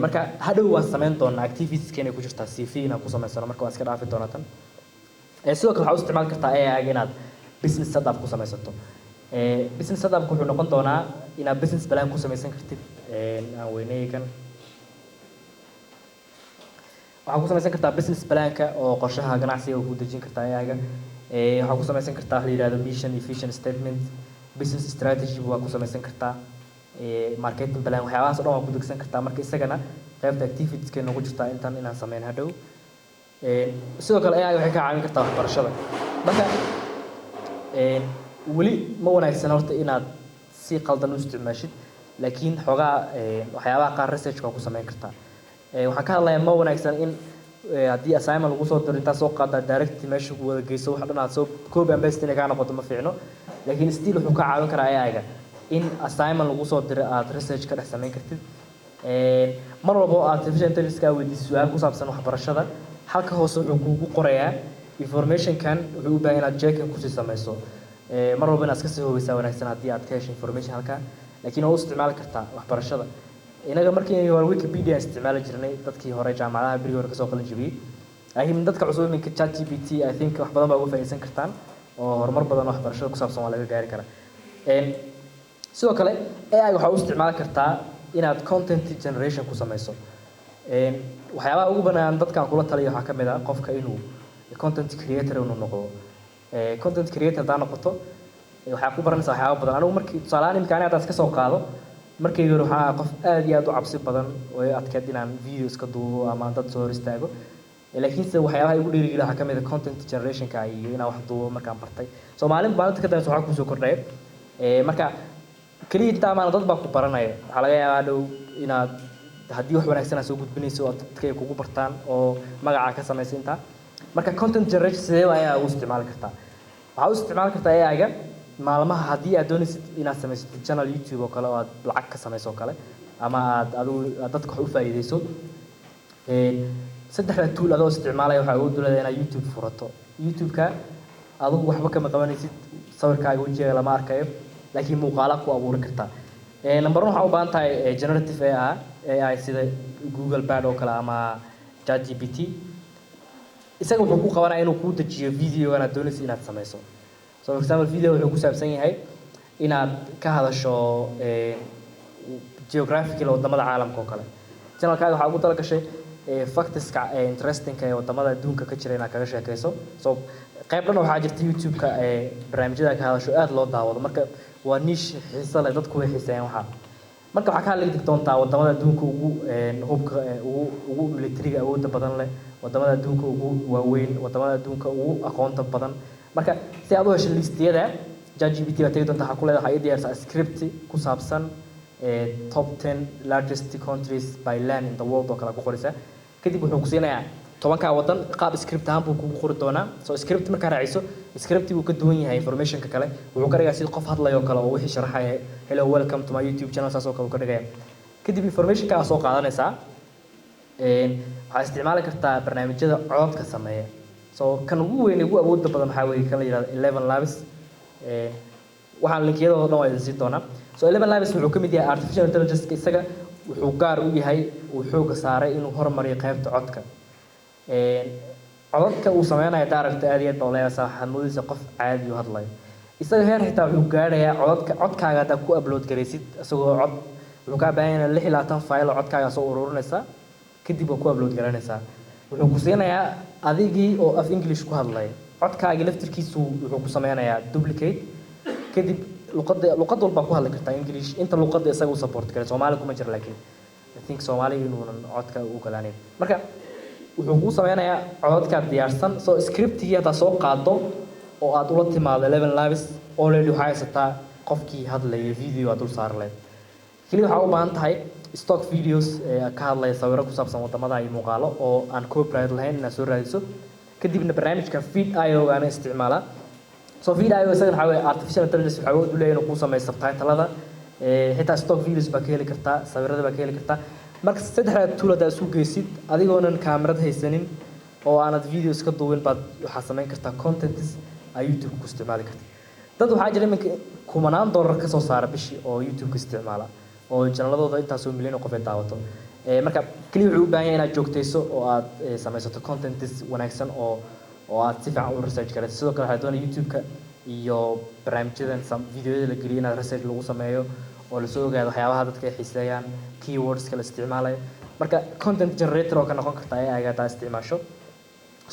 marka hadhow waan samayn doonaa activities-ka inay ku jirtaa CV inaad ku samaysano marka waan iska dhaafi doonaa tan sidoo kale waxaad u isticmaali kartaa AI-ga inaad business setup ku samaysato business setup wuxuu noqon doonaa inaad business plan ku samaysan kartid aan weyneeykan waxaad ku samaysan kartaa business plan-ka oo qorshaha ganacsiga ku dejin kartaa AI-ga waxaad ku samaysan kartaa la yiraahdo mission iyo vision statement business strategy waa ku samaysan kartaa marketing plan waxyaabahaas oo dhan waa ku degsan kartaa marka isagana qaybta activities-ka nagu jirtaa intan inaan sameyn hadhow sidoo kale AI waxay ka caawin kartaa waxbarashada marka weli ma wanaagsan horta inaad si qaldan u isticmaashid laakiin xogaa waxyaabaha qaar research ku sameyn kartaa waxaan ka hadlayaa ma wanaagsan in haddii assignment lagu soo diro intaad soo qaaddaa direct meesha ku wada geyso wax dhan aad soo copy and paste inay kaa noqoto ma fiicno laakiin still wuxuu ka caawin karaa AI-ga in assignment lagu soo diro aad research ka dhex samayn kartid mar walba aad artificial intelligence-ka weydiiso su'aal ku saabsan waxbarashada halka hoose wuxuu kugu qorayaa information-kan wuxuu u baahan inaad checking kusii samayso mar walba inaad iska sii hubeysaa wanaagsan haddii aad ka hesho information halkaa laakiin waa u isticmaali kartaa waxbarashada inaga markii hore Wikipedia isticmaali jirnay dadkii hore jaamacadaha bariga hore kasoo qalin jabiyay laakiin dadka cusub iminka ChatGPT I think wax badan baa uga faa'iideysan kartaan oo horumar badan waxbarashada ku saabsan waa laga gaari karaa sidoo kale AI waxa u isticmaali kartaa inaad content generation ku samayso waxyaabaha ugu banaan dadkan kula taliyo waxaa ka mid ah qofka inuu content creator inuu noqdo content creator daa noqoto waxaa ku baranaysaa waxyaabo badan anigu markii tusaalahaan imika aniga iska soo qaado markii hore waxaa qof aad iyo aad u cabsi badan oo adkeed inaan video iska duubo ama dad soo hor istaago laakiinse waxyaabaha igu dhiirigeliya waxaa ka mid ah content generation-ka iyo inaan wax duubo markaan bartay maalinta ka dambaysa waxaa kusoo kordhaya marka keliya intaa maana dad baa ku baranaya waxaa laga yaabaa dhow inaad haddii wax wanaagsan aad soo gudbinayso oo dadka ay kugu bartaan oo magacaa ka samaysa intaa marka content generation sidee ayaa ugu isticmaali kartaa waxaa u isticmaali kartaa AI-ga maalmaha haddii aad doonaysid inaad samaysatid channel YouTube oo kale oo aad lacag ka samayso oo kale ama aad adigu dadka wax u faa'iideyso saddexda tool adoo isticmaalaya waxaa ugu dulada inaad YouTube furato YouTube-ka adigu waxba kama qabanaysid sawirkaaga wejigaaga lama arkayo laakiin muuqaala ku abuuri kartaa number 1 waxaa u baahan tahay generative AI sida Google Bard oo kale ama ChatGPT isaga wuxuu ku qabanaa inuu kuu dejiyo video aad doonaysid inaad samayso so for example video wuxuu ku saabsan yahay inaad ka hadasho geographical wadamada caalamka oo kale channelkaaga waxaa ugu talagashay facts-ka interesting ee wadamada adduunka ka jira inaad kaga sheekayso so qayb dhan waxaa jirta YouTube-ka barnaamijyada ka hadasho aad loo daawado marka waa niche xiiso leh dadku way xiiseeyaan waxa marka waxaa ka hadli doontaa wadamada adduunka ugu hubka ugu militariga awoodda badan leh wadamada adduunka ugu waaweyn wadamada adduunka ugu aqoonta badan marka si aad u hesho listiyada ChatGPT baa tagi doonta waxaa ku leedahay diyaarsa script ku saabsan top 10 largest countries by land in the world oo kala ku qoraysa kadib wuxuu ku siinayaa 10ka wadan qaab script ahaan buu kugu qori doonaa so script marka raaciso script uu ka duwan yahay information-ka kale wuxuu ka dhigaa sida qof hadlayo kale oo wixii sharaxaya hello welcome to my YouTube channel saas oo kale ka dhigaya kadib information-ka soo qaadanaysaa waxaad isticmaali kartaa barnaamijyada codadka sameeya so kan ugu weyn ugu awoodda badan waxaa weeye kan la yidhahdo 11 labs waxaan linkiyadooda dhan waa idin siin doonaa so 11 labs wuxuu ka mid yahay artificial intelligence isaga wuxuu gaar u yahay uu xooga saaray inuu horumariyo qaybta codka codadka uu sameynayo daaragta aad iyo aad baa leeyahay waxaad moodaysa qof caadi u hadlayo isaga heer xitaa wuxuu gaarayaa codkaaga haddaad ku upload garaysid isagoo cod wuxuu kaa baahan yahay 26 file oo codkaaga soo ururinaysaa kadib waa ku upload garanaysaa wuxuu ku siinayaa adigii oo af English ku hadlay codkaaga laftirkiisu wuxuu ku sameynayaa duplicate kadib luqad walba ku hadli kartaa English inta luqadda isaga uu support kare Soomaali kuma jira laakiin I think Soomaali inuu codka u galaanin marka wuxuu ku sameynayaa codadka diyaarsan soo scriptiga hada soo qaado oo aad ula timaado 11 labs already waxay haysataa qofkii hadlay video aad u saarlay kaliya waxa u baahan tahay stock videos ka hadlay sawirro ku saabsan wadamada iyo muuqaalo oo aan copyright lahayn na soo raadiso kadibna barnaamijka Feed.io aan isticmaalaa so Feed.io isaga waxa weeye artificial intelligence waxa uu leeyahay inuu ku sameeyo subtitlada xitaa stock videos ba ka heli kartaa sawirrada ba ka heli kartaa marka saddexda toolada isku geysid adigoonan kaamirad haysanin oo aanad videos ka duubin baad waxa sameyn kartaa contents ay YouTube ku isticmaali kartaa dad waxa jira iminka kumanaan dollar ka soo saara bishii oo YouTube ku isticmaala oo channelladooda intaas oo milyan qof ay daawato marka kaliya wuxuu u baahan yahay inaad joogtayso oo aad samaysato contents wanaagsan oo aad si fiican u research garayso sidoo kale waxaad doonaysaa YouTube-ka iyo barnaamijyadan videoyada la geliyo inaad research lagu sameeyo oo la soo ogaado waxyaabaha dadka ay xiiseeyaan keywords kala isticmaalayo marka content generator oo ka noqon karta AI-ga taa isticmaasho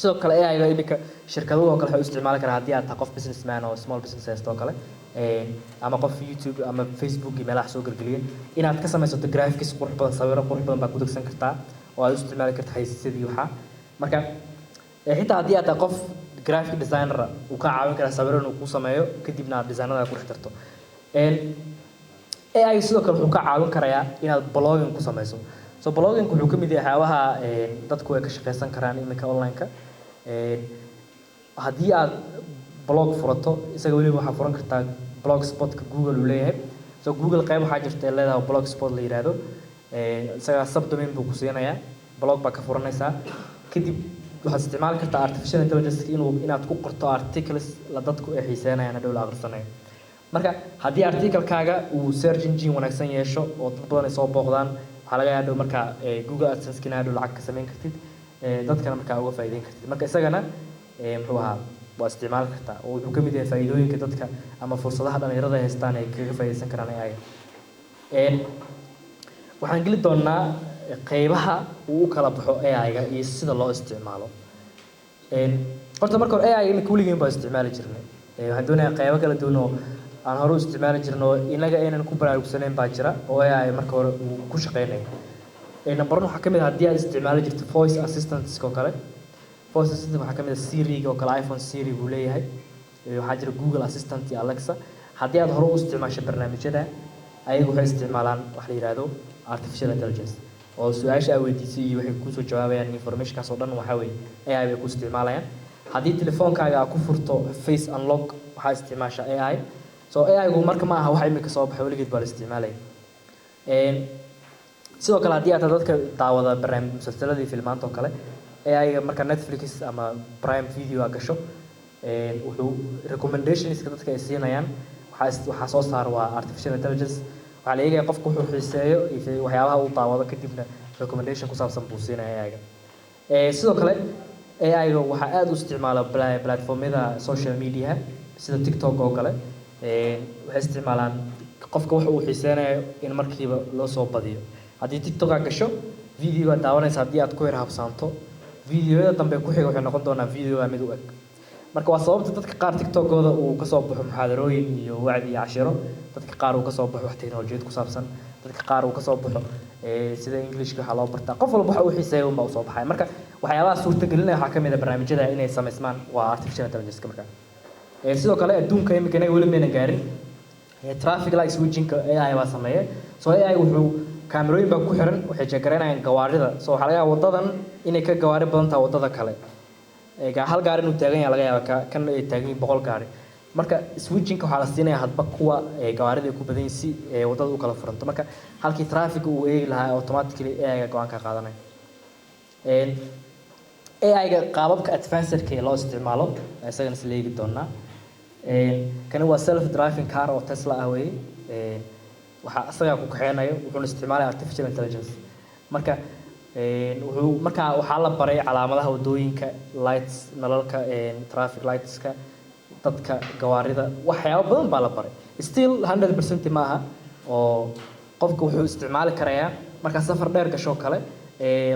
sidoo kale AI-ga iminka shirkaduhu oo kale waxay u isticmaali karaan haddii aad tahay qof businessman oo small business haysto oo kale ama qof YouTube ama Facebook iyo meelaha soo galgaliya inaad ka samaysato graphics qurux badan sawirro qurux badan baa ku degsan kartaa oo aad u isticmaali kartaa haysiisadii waxa marka xitaa haddii aad tahay qof graphic designer uu ka caawin kara sawirro inuu ku sameeyo kadibna aad designada ku xirto AI sidoo kale wuxuu ka caawin karayaa inaad blogging ku samayso so blogging wuxuu ka mid yahay waxyaabaha dadku ay ka shaqeysan karaan iminka online-ka haddii aad blog furato isaga waliba waxaa furan kartaa blogspot-ka Google uu leeyahay so Google qayb waxaa jirta ee leedahay blogspot la yiraahdo isaga subdomain buu ku siinayaa blog baa ka furanaysaa kadib waxaad isticmaali kartaa artificial intelligence inaad ku qorto articles la dadku ay xiiseynayaan hadhow la akhrisanayo marka haddii article-kaaga uu search engine wanaagsan yeesho oo dad badan ay soo booqdaan waxaa laga yaabaa marka Google AdSense-kina hadhow lacag ka samayn kartid dadkana marka uga faa'iideyn kartid marka isagana muxuu ahaa waa isticmaali kartaa oo wuxuu ka mid yahay faa'iidooyinka dadka ama fursadaha dhalinyarada ay haystaan ay kaga faa'iideysan karaan AI waxaan geli doonaa qaybaha uu u kala baxo AI-ga iyo sida loo isticmaalo horta marka hore AI imika weligeyn baa isticmaali jirnay waxaan doonayaa qaybo kala duwan oo aan hore u isticmaali jirno oo inaga aynan ku baraarugsanayn baa jira oo AI marka hore uu ku shaqeynayo number 1 waxaa ka mid ah haddii aad isticmaali jirto voice assistants oo kale voice assistant waxaa ka mid ah Siri oo kale iPhone Siri buu leeyahay waxaa jira Google Assistant iyo Alexa haddii aad hore u isticmaasho barnaamijyada ayagu waxay isticmaalaan wax la yiraahdo artificial intelligence oo su'aasha aad weydiisay iyo waxay ku soo jawaabayaan information-kaas oo dhan waxa weeye AI bay ku isticmaalayaan haddii telefoonkaaga aad ku furto face unlock waxaa isticmaasha AI so AI-gu marka ma aha wax imika soo baxay weligeed baa la isticmaalay sidoo kale haddii aad dadka daawada barnaamij musalsaladii filmaanta oo kale AI-ga marka Netflix ama Prime Video aad gasho wuxuu recommendationska dadka ay siinayaan waxaa soo saar waa artificial intelligence waxaa la eegayaa qofku wuxuu xiiseeyo iyo waxyaabaha uu daawado kadibna recommendation ku saabsan buu siinaya AI-ga sidoo kale AI-ga waxaa aad u isticmaala platformyada social media sida TikTok oo kale waxay isticmaalaan qofka wax uu xiiseenayo in markiiba loo soo badiyo haddii TikTok aad gasho video aad daawanaysa haddii aad ku yar habsaanto videoyada dambe ku xiga waxay noqon doonaa video mid u eg marka waa sababta dadka qaar TikTok-gooda uu ka soo baxo muxaadarooyin iyo wacdi iyo cashiro dadka qaar uu ka soo baxo wax teknolojiyad ku saabsan dadka qaar uu ka soo baxo sida English-ka waxa loo bartaa qof walba waxa uu xiiseeyo uma soo baxay marka waxyaabaha suurtagelinaya waxaa ka mid ah barnaamijyada inay sameysmaan waa artificial intelligence marka sidoo kale adduunka imika inaga weli mayna gaarin traffic light switching-ka AI baa sameeyay so AI wuxuu kaamirooyin baa ku xiran waxay jeegareynayaan gawaarida so waxaa laga yaabaa wadadan inay ka gawaari badan tahay wadada kale hal gaari inuu taagan yahay laga yaabaa kan ay taagan yihiin 100 gaari marka switching-ka waxaa la siinayaa hadba kuwa gawaarida ay ku badan yihiin si wadada u kala furanto marka halkii traffic uu eegi lahaa automatically AI-ga go'aan ka qaadanaya AI-ga qaababka advanced-ka ee loo isticmaalo isagana is leegi doonaa kani waa self driving car oo Tesla ah weeye waxa asaga ku kaxeenayo wuxuu isticmaalay artificial intelligence marka waxaa la baray calaamadaha wadooyinka lights nalalka traffic lightska dadka gawaarida waxyaabo badan baa la baray still 100% ma aha oo qofka wuxuu isticmaali karayaa marka safar dheer gasho kale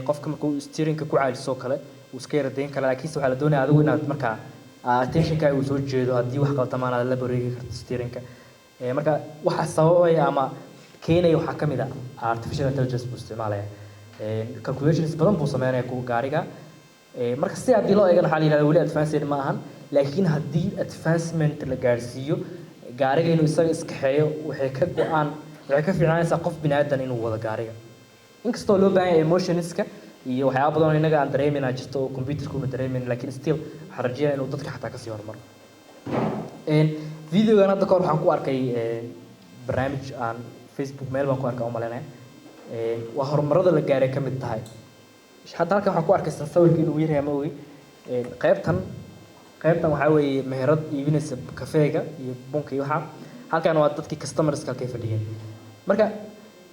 qofka markuu steering-ka ku caaliso kale uu iska yardeyn kara laakiin waxa la doonayaa adigu inaad marka attention-ka uu soo jeedo haddii wax qaldamaan aad la bareegi karto steering-ka marka waxa sababaya ama keenaya waxaa kamid ah artificial intelligence buu isticmaalaya calculations badan buu sameynaya kuwa gaariga marka si haddii loo eegana waxaa la yidhahdaa weli advanced ma ahan laakiin haddii advancement la gaarsiiyo gaariga inuu isaga iskaxeeyo waxay ka fiicnaanaysaa qof biniaadan inuu wado gaariga inkastoo loo baahan yahay emotionska iyo waxyaaba badan oo inaga aan dareemayna jirto oo computerka una dareemayna laakiin still waxaan rajeynaya inuu dadka xataa kasii horumaro videogan hadda kahor waxaan ku arkay barnaamij aan Facebook meel baan ku arkay oo malaynaya waa horumarada la gaaray ka mid tahay hadda halkan waxaan ku arkay sawirka inuu yaryahay ma ogi qaybtan waxaa weeye meherad iibinaysa kafeega iyo bunka iyo waxaa halkan waa dadkii customerska halkay fadhiyeen marka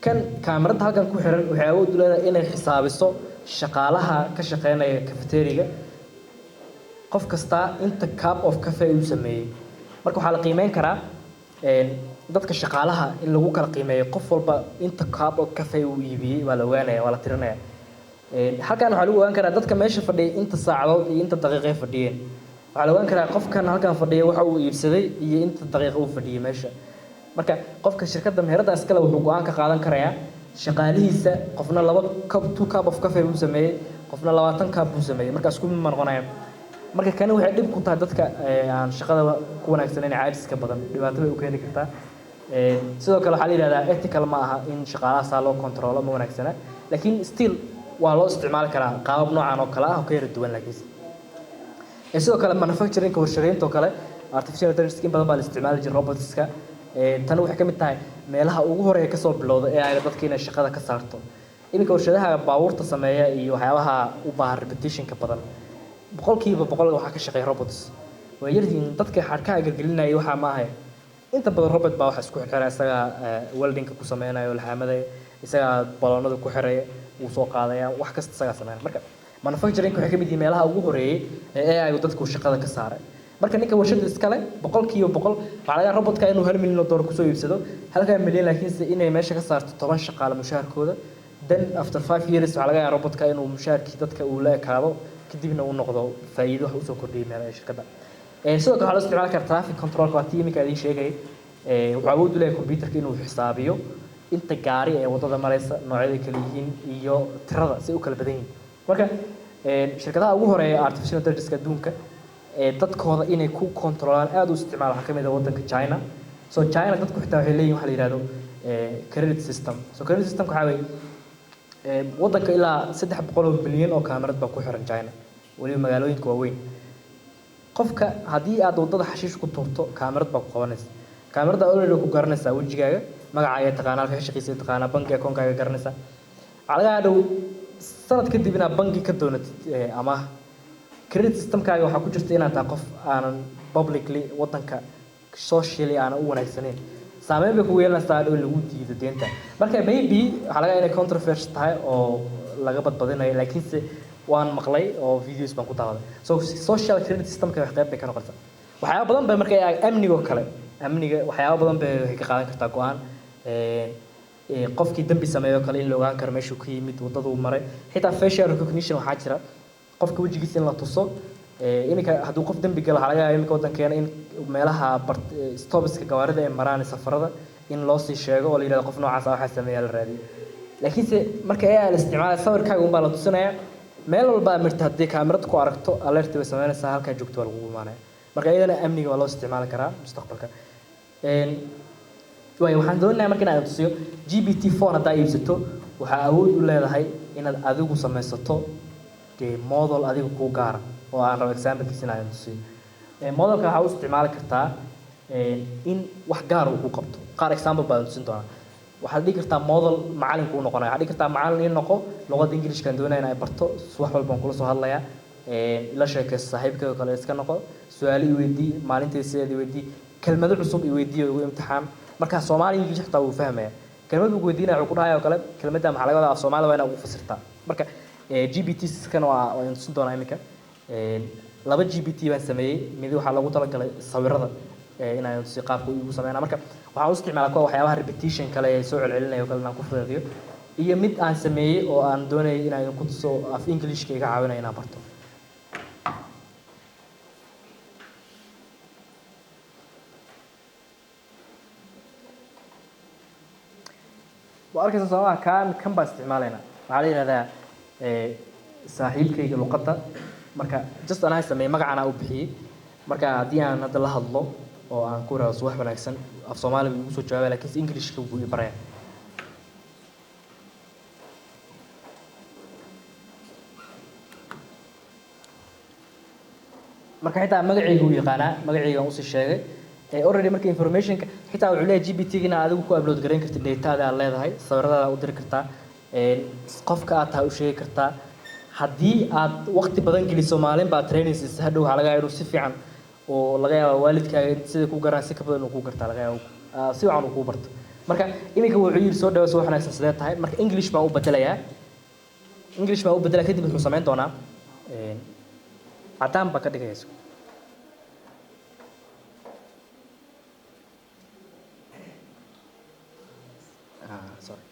kan kaamirada halkan ku xiran waxay awood u leedahay inay xisaabiso shaqaalaha ka shaqeynaya cafeteriga qof kasta inta cup of cafe uu sameeyay marka waxaa la qiimeyn karaa dadka shaqaalaha in lagu kala qiimeeyo qof walba inta cup of cafe uu iibiyay waa la ogaanaya waa la tirinaya halkan waxaa lagu ogaan karaa dadka meesha fadhiyay inta saacadood iyo inta daqiiqo fadhiyeen waxaa la ogaan karaa qofkan halkan fadhiya waxa uu iibsaday iyo inta daqiiqo uu fadhiyay meesha marka qofka shirkadda meherada iskale wuxuu go'aan ka qaadan karayaa shaqaalihiisa qofna 2 cup of cafe uu sameeyay qofna 20 cup uu sameeyay marka isku mid ma noqonayaan marka kani waxay dhib ku tahay dadka aan shaqada ku wanaagsaneyn caajiska badan dhibaato bay u keeni kartaa sidoo kale waxaa la yidhahdaa ethical ma aha in shaqaalaha saa loo controlo ma wanaagsana laakiin still waa loo isticmaali karaa qaabab noocan oo kale ah oo ka yara duwan laakiin sidoo kale manufacturing-ka warshadaynta oo kale artificial intelligence in badan baa la isticmaali jiray robotska tan waxay ka mid tahay meelaha ugu horeeya kasoo bilowda ee ay dadka inay shaqada ka saarto iminka warshadaha baabuurta sameeya iyo waxyaabaha u baahan repetition-ka badan boqolkiiba boqol waxaa ka shaqeeya robots way yaryihiin dadka xadhkaha gelgelinaya waxaa ma ahay inta badan robot baa waxa isku xirxira isaga welding-ka ku sameynayo laxaamada isaga baloonada ku xiraya uu soo qaadaya wax kasta isaga sameynaya marka manufacturing waxay ka mid yihiin meelaha ugu horeeyay ee ay dadku shaqada ka saaray marka ninka warshada iskale boqolkiiba boqol waxaa laga robotka inuu 1 milyan oo dollar kusoo iibsado halka milyan laakiinse inay meesha ka saarto 10 shaqaale mushaharkooda then after 5 years waxaa laga yaabaa robotka inuu mushaharkii dadka uu la ekaado kadibna uu noqdo faa'iido wax u soo kordhiyay meelaha shirkadda sidoo kale waxaa la isticmaali karaa traffic control waa tiimka idin sheegay wuxuu awood u leeyahay computerka inuu xisaabiyo inta gaari ee wadada maraysa noocyada kala yihiin iyo tirada si u kala badan yihiin marka shirkadaha ugu horeeya artificial intelligence adduunka dadkooda inay ku controlaan aad u isticmaal waxa kamid ah wadanka China so China dadku xitaa waxay leeyihiin waxa la yiraahdo credit system so credit system waxa weeye wadanka ilaa 300 bilyan oo kaamirad baa ku xiran China waliba magaalooyinka waaweyn qofka haddii aad wadada xashiish ku tuurto kaamirad baa ku qabanaysa kaamirada already ku garanaysa wajigaaga magacaaga taqaana halka shaqadiisa taqaana bangi akoonkaaga garanaysa alaga dhow sanad kadib inaad bangi ka doonatid ama credit system-kaaga waxaa ku jirta inaad tahay qof aanan publicly wadanka socially aanan u wanaagsaneyn saameyn bay kugu yeelanaysaa in lagu diido deenta marka maybe waxaa laga inay controversy tahay oo laga badbadinayo laakiinse waan maqlay oo videos baan ku daawaday so social credit system-ka wax qayb bay ka noqonaysaa waxyaabo badan bay marka amniga kale amniga waxyaabo badan bay ka qaadan kartaa go'aan qofkii dambi sameeyo kale in la ogaan karo meeshuu ka yimid wadada uu maray xitaa facial recognition waxaa jira qofka wajigiisa in la tuso iminka hadduu qof dambi galo waxaa laga yaabaa iminka wadankeena in meelaha stopiska gawaarida ee maraan safarada in loo sii sheego oo la yidhahdo qof noocaas waxaa sameeya la raadiyo laakiinse marka AI la isticmaalayo sawirkaaga unbaa la tusinaya meel walba mirta haddii kaamirad ku aragto alert bay sameynaysaa halkaa joogto waa lagu imaanaya marka iyadana amniga waa loo isticmaali karaa mustaqbalka waxaan doonayaa marka inaad tusiyo GPT-4 haddaa iibsato waxaa awood u leedahay inaad adigu samaysato model adigu kuu gaara oo aan rabo example-kiisa inaan tusiyo modelka waxaa u isticmaali kartaa in wax gaar uu ku qabto qaar example baan tusin doonaa waxaad dhigi kartaa model macalinku u noqonaya waxaad dhigi kartaa macalin in noqo luqadda ingiriishka aan doonaya in ay barto wax walba aan kula soo hadlayaa la sheekaysto saaxiibkayga kale iska noqo su'aalo i weydii maalintii sideeda i weydii kelmado cusub i weydii oo igu imtixaan marka Soomaali English xitaa wuu fahmaya kelmad uu weydiinaya wuxuu ku dhahayo kale kelmadda maxaa laga wadaa Soomaali waa inaad ugu fasirtaa marka GPT kan waa intusin doonaa iminka laba GPT baan sameeyay mid waxaa lagu talagalay sawirada inaan si qaabku ugu sameeyana marka waxaan u isticmaalaa kuwa waxyaabaha repetition kale ee soo celcelinayo kale inaan ku fududeeyo iyo mid aan sameeyay oo aan doonayay inaan ku tuso af English-ka iga caawinayo inaan barto وأركز صراحة كان باستعمالنا وعلي هذا saaxiibkayga luqadda marka just anaa sameeyay magacana u bixiyay marka hadii aan hadda la hadlo oo aan ku raadso wax wanaagsan af Soomaali ugu soo jawaabay laakiin English-ka wuu i baray marka xitaa magacayga uu yaqaana magacayga aan u sii sheegay already marka information-ka xitaa wuxuu leeyahay GPT-gina adigu ku upload gareyn kartid data-da aad leedahay sawirada u diri kartaa qofka aad tahay u sheegi kartaa haddii aad waqti badan geliso maalin baad trainaysid hadhow waxaa laga yaabaa inuu si fiican oo laga yaabaa waalidkaaga sida ku garan si ka badan uu ku gartaa laga yaabaa si wacan uu ku barto marka iminka wuxuu yiri soo dhawaad soo wanaagsan sidee tahay marka English baan u bedelayaa kadib wuxuu sameyn doonaa cadaan ba ka dhigayso sorry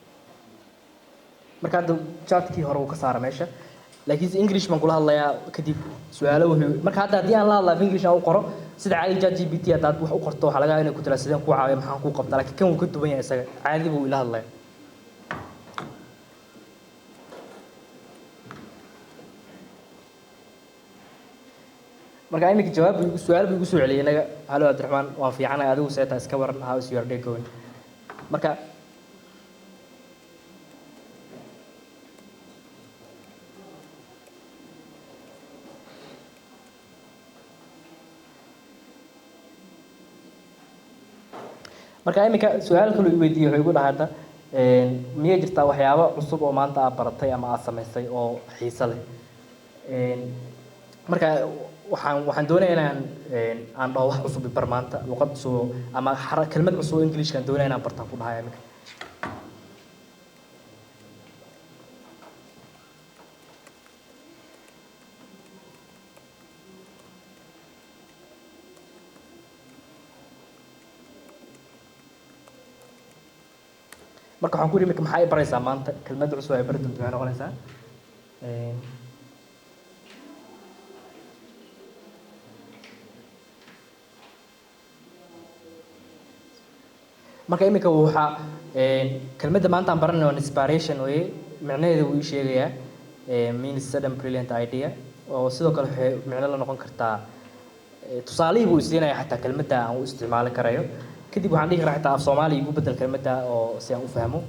marka hadda chat-kii hore uu ka saara meesha laakiin English man kula hadlayaa kadib su'aalo wuxuu marka hadda hadii aan la hadlaa English aan u qoro sida caadi ChatGPT hadaad wax u qorto waxa laga yaabaa inay ku tala sideen ku caawiyo maxaan ku qabtaa laakiin kan uu ka duwan yahay isaga caadi buu ila hadlaya marka iminka jawaab uu su'aal buu igu soo celiyay inaga halo Abdiraxmaan waan fiicanahay adigu seeta iska waran how is your day going marka marka iminka su'aal kale uu weydiiyay wuxuu igu dhahay miyay jirtaa waxyaabo cusub oo maanta aad baratay ama aad samaysay oo xiiso leh marka waxaan doonayaa inaan aan dhaho wax cusub bar maanta luqad cusub ama kelmad cusub oo English kan doonayaa inaan bartaan ku dhahay iminka marka waxaan ku yiri maxay ay baraysaa maanta kelmad cusub ay barid doontaa noqonaysaa marka iminka waxa kelmadda maanta aan baranayno inspiration way macnaheedu uu sheegayaa means sudden brilliant idea oo sidoo kale waxay macno la noqon kartaa tusaale buu siinaya xataa kelmadda aan u isticmaali karayo kadib waxaan dhihi karaa xitaa af Soomaali igu bedel kelmadda oo si aan u fahmo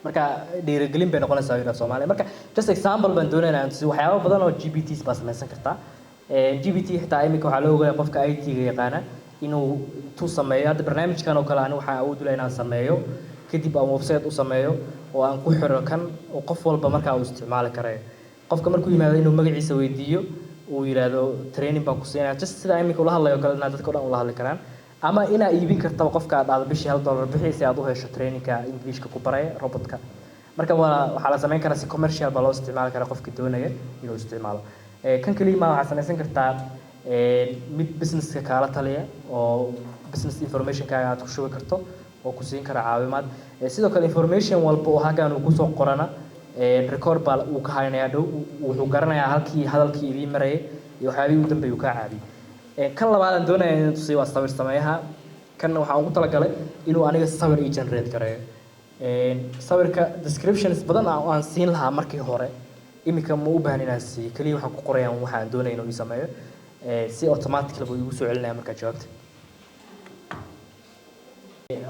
marka dhiirigelin bay noqonaysaa af Soomaali marka just example baan doonaynaa si waxyaabo badan oo GPTs baa samaysan kartaa GPT xitaa iminka waxaa loo ogayaa qofka IT-ga yaqaana inuu tu sameeyo hadda barnaamijkan oo kale waxaan awood u leeyahay inaan sameeyo kadib aan website u sameeyo oo aan ku xiro kan oo qof walba markaa uu isticmaali karayo qofka markuu yimaado inuu magaciisa weydiiyo uu yiraahdo training baan ku siinaa just sida iminka ula hadlayo kale dadka oo dhan ula hadli karaan ama ina iibin kartaa qofka aad bishii $1 bixi si aad u hesho trainingka English-ka ku baray robotka marka waxa la sameyn karaa si commercial baa loo isticmaali karaa qofka doonaya inuu isticmaalo kan kaliya ma waxa samaysan kartaa mid business-ka kala taliya oo business information-kaaga aad ku shubi karto oo ku siin kara caawimaad sidoo kale information walba oo hagaan uu ku soo qorana record baa uu ka haynayaa dhow wuxuu garanayaa halkii hadalkii idin maray iyo waxyaabihii u dambeeyay uu ka caabiyo kan labaad aan doonayaa inaan tusiyo waa sawir sameeyaha kan waxaan ugu talagalay inuu aniga sawir ii generate gareeyo sawirka descriptions badan aan siin lahaa markii hore iminka ma u baahan inaan siiyo kaliya waxaan ku qorayaa waxaan doonayaa inuu ii sameeyo si automatically buu igu soo celinaya markaa jawaabta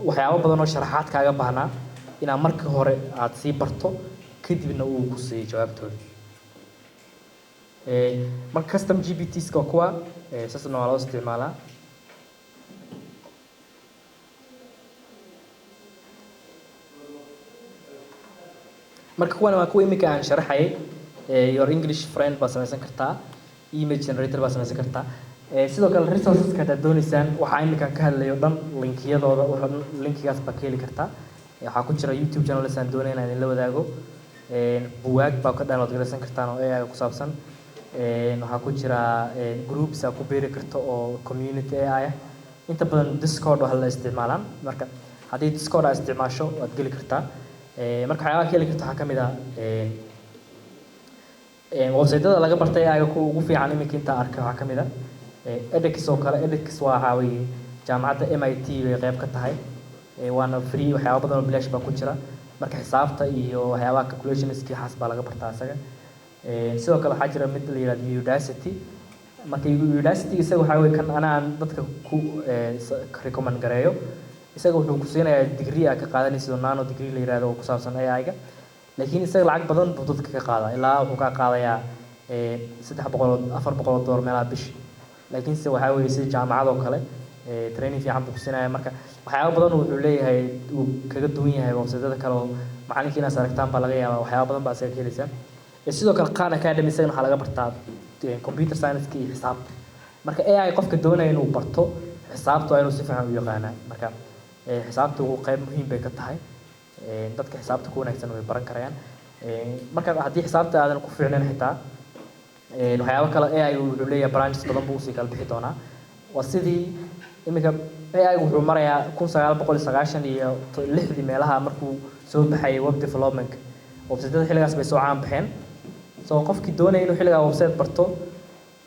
waxyaabo badan oo sharaxaad kaaga baahnaa inaan markii hore aad sii barto kadibna uu ku siiyo jawaabtooda marka iminka waxaan doonayaa inaan tusiyo waxyaabo badan oo sharaxaad kaaga baahnaa inaan markii hore aad sii barto kadibna uu ku siiyo jawaabtooda marka custom GPTs ka kuwa saasna waa loo isticmaalaa marka kuwana waa kuwa imika aan sharaxay your English friend baa samaysan kartaa image generator baa samaysan kartaa sidoo kale resources ka doonaysaan waxa imika ka hadlayo dhan linkiyadooda waxa linkigaas baa ka heli kartaa waxa ku jira YouTube channel aan doonayna in la wadaago buugaag baa ka download garaysan kartaan oo AI ku saabsan waxa ku jira groups ku beeri karto oo community AI inta badan Discord waxa la isticmaalaan marka haddii Discord aad isticmaasho waad geli kartaa marka waxyaalaha ka heli karta waxaa ka mid ah website-ada laga bartay AI ku ugu fiican iminka inta arkay waxaa ka mid ah edX oo kale edX waa caawiye jaamacadda MIT bay qayb ka tahay waana free waxyaabo badan oo bilaash baa ku jira marka xisaabta iyo waxyaabaha calculationskii xaas baa laga bartaa isaga sidoo kale waxaa jira mid la yiraahdo Udacity marka Udacity isaga waxaa weeye kan anaan dadka ku recommend gareeyo isaga wuxuu ku siinayaa degree ka qaadanayso nano degree la yiraahdo oo ku saabsan AI-ga laakiin isaga lacag badan buu dadka ka qaadaa ilaa wuxuu ka qaadayaa $400 meelaha bishi laakiin se waxaa weeye sida jaamacad oo kale training fiican buu ku siinayaa marka waxyaabo badan wuxuu leeyahay uu kaga duwan yahay website-ada kale oo macalinkiina aragtaan baa laga yaabaa waxyaabo badan baa isaga helaysaa sidoo kale Khan Academy isagana waxaa laga bartaa computer science iyo xisaabta marka AI qofka doonaya inuu barto xisaabta waa inuu si fiican u yaqaanaa marka xisaabtu qayb muhiim bay ka tahay dadka xisaabta ku wanaagsan way baran karayaan marka haddii xisaabta aadan ku fiicnayn xitaa waxyaabo kale AI wuxuu leeyahay branches badan buu sii kala bixi doonaa waa sidii imika AI wuxuu marayaa 1996 meelaha markuu soo baxay web development website-ada xilligaas bay soo caan baxeen soo qofkii doonaya inuu xilligaa website barto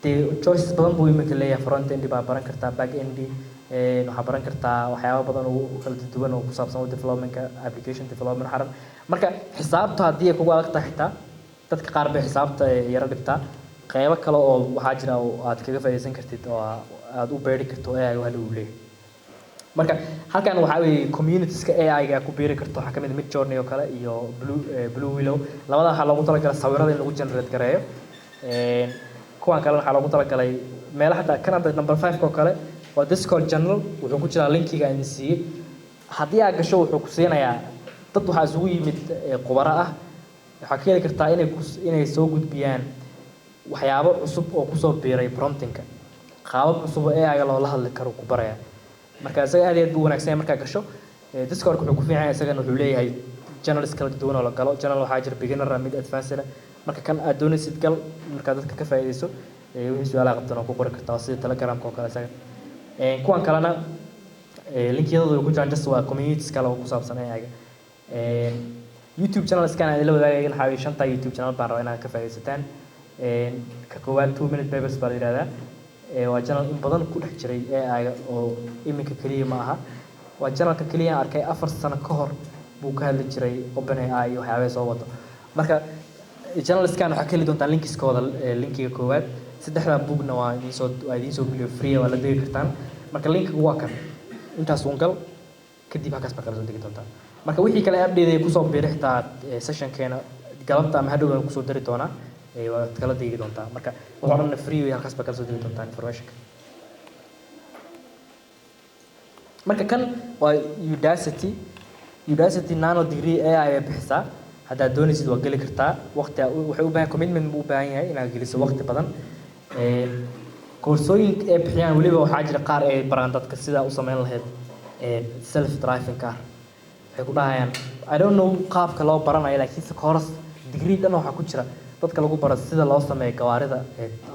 dee choices badan buu imika leeyahay front end baa baran kartaa back end waxaa baran kartaa waxyaabo badan oo kala duwan oo ku saabsan web development application development xaran marka xisaabta haddii ay kugu adag tahay xitaa dadka qaar bay xisaabta yara dhigtaa qaybo kale oo waxaa jira oo aad kaga faa'iideysan kartid oo aad u beeri karto AI waxa uu leeyahay marka halkan waxaa weeye communities-ka AI-ga ku beeri karto waxaa ka mid ah Midjourney oo kale iyo Blue Willow labada waxaa loogu talagalay sawirada in lagu generate gareeyo kuwan kale waxaa loogu talagalay meelaha hadda kan hadda number 5 oo kale waa Discord channel wuxuu ku jiraa linkiga aan siiyay haddii aad gasho wuxuu ku siinayaa dad waxaa isugu yimid khubaro ah waxaa ka heli kartaa inay soo gudbiyaan waxyaabo cusub oo ku soo biiray prompting-ka qaabab cusub oo AI-ga loola hadli karo ku baraya marka isaga aad iyo aad buu wanaagsan yahay markaa gasho Discord wuxuu ku fiican yahay isagana wuxuu leeyahay channels kala duwan oo la galo channel waxaa jira beginner mid advanced marka kan aad doonaysid gal marka dadka ka faa'iideyso wixii su'aalaha qabtan oo ku qori kartaa sida Telegram-ka oo kale isaga kuwan kalena linkiyadooda ku jiraan just waa communities kale oo ku saabsan AI-ga YouTube channel iskaan aan la wadaagay in xawi shanta YouTube channel baan rabaa inaad ka faa'iideysataan ka koowaad 2 minute papers baa la yiraahdaa waa channel in badan ku dhex jiray AI oo iminka kaliya ma aha waa channelka kaliya arkay 4 sano ka hor buu ka hadli jiray OpenAI iyo waxyaabaha soo wado marka channel iskaan waxa kali doontaa linkiskooda linkiga koowaad saddexda bookna waa idiin soo geliyo free waa la degi kartaan marka linkiga waa kan intaas uun gal kadib halkaas baa kala soo degi doontaa marka wixii kale update ay ku soo biiri xitaa session-keena galabta ama hadhow aan ku soo dari doonaa waad kala degi doontaa marka wuxuu dhan free halkaas baa kala soo degi doontaa information-ka marka kan waa Udacity nano degree AI ay bixisaa haddaad doonaysid waa geli kartaa waqti waxay u baahan commitment buu u baahan yahay inaad geliso waqti badan koorsooyin ay bixiyaan waliba waxaa jira qaar ay baraan dadka sida u sameyn lahayd self driving car waxay ku dhahayaan I don't know qaabka loo baranayo laakiin si course degree dhan waxa ku jira dadka lagu baro sida loo sameeyo gawaarida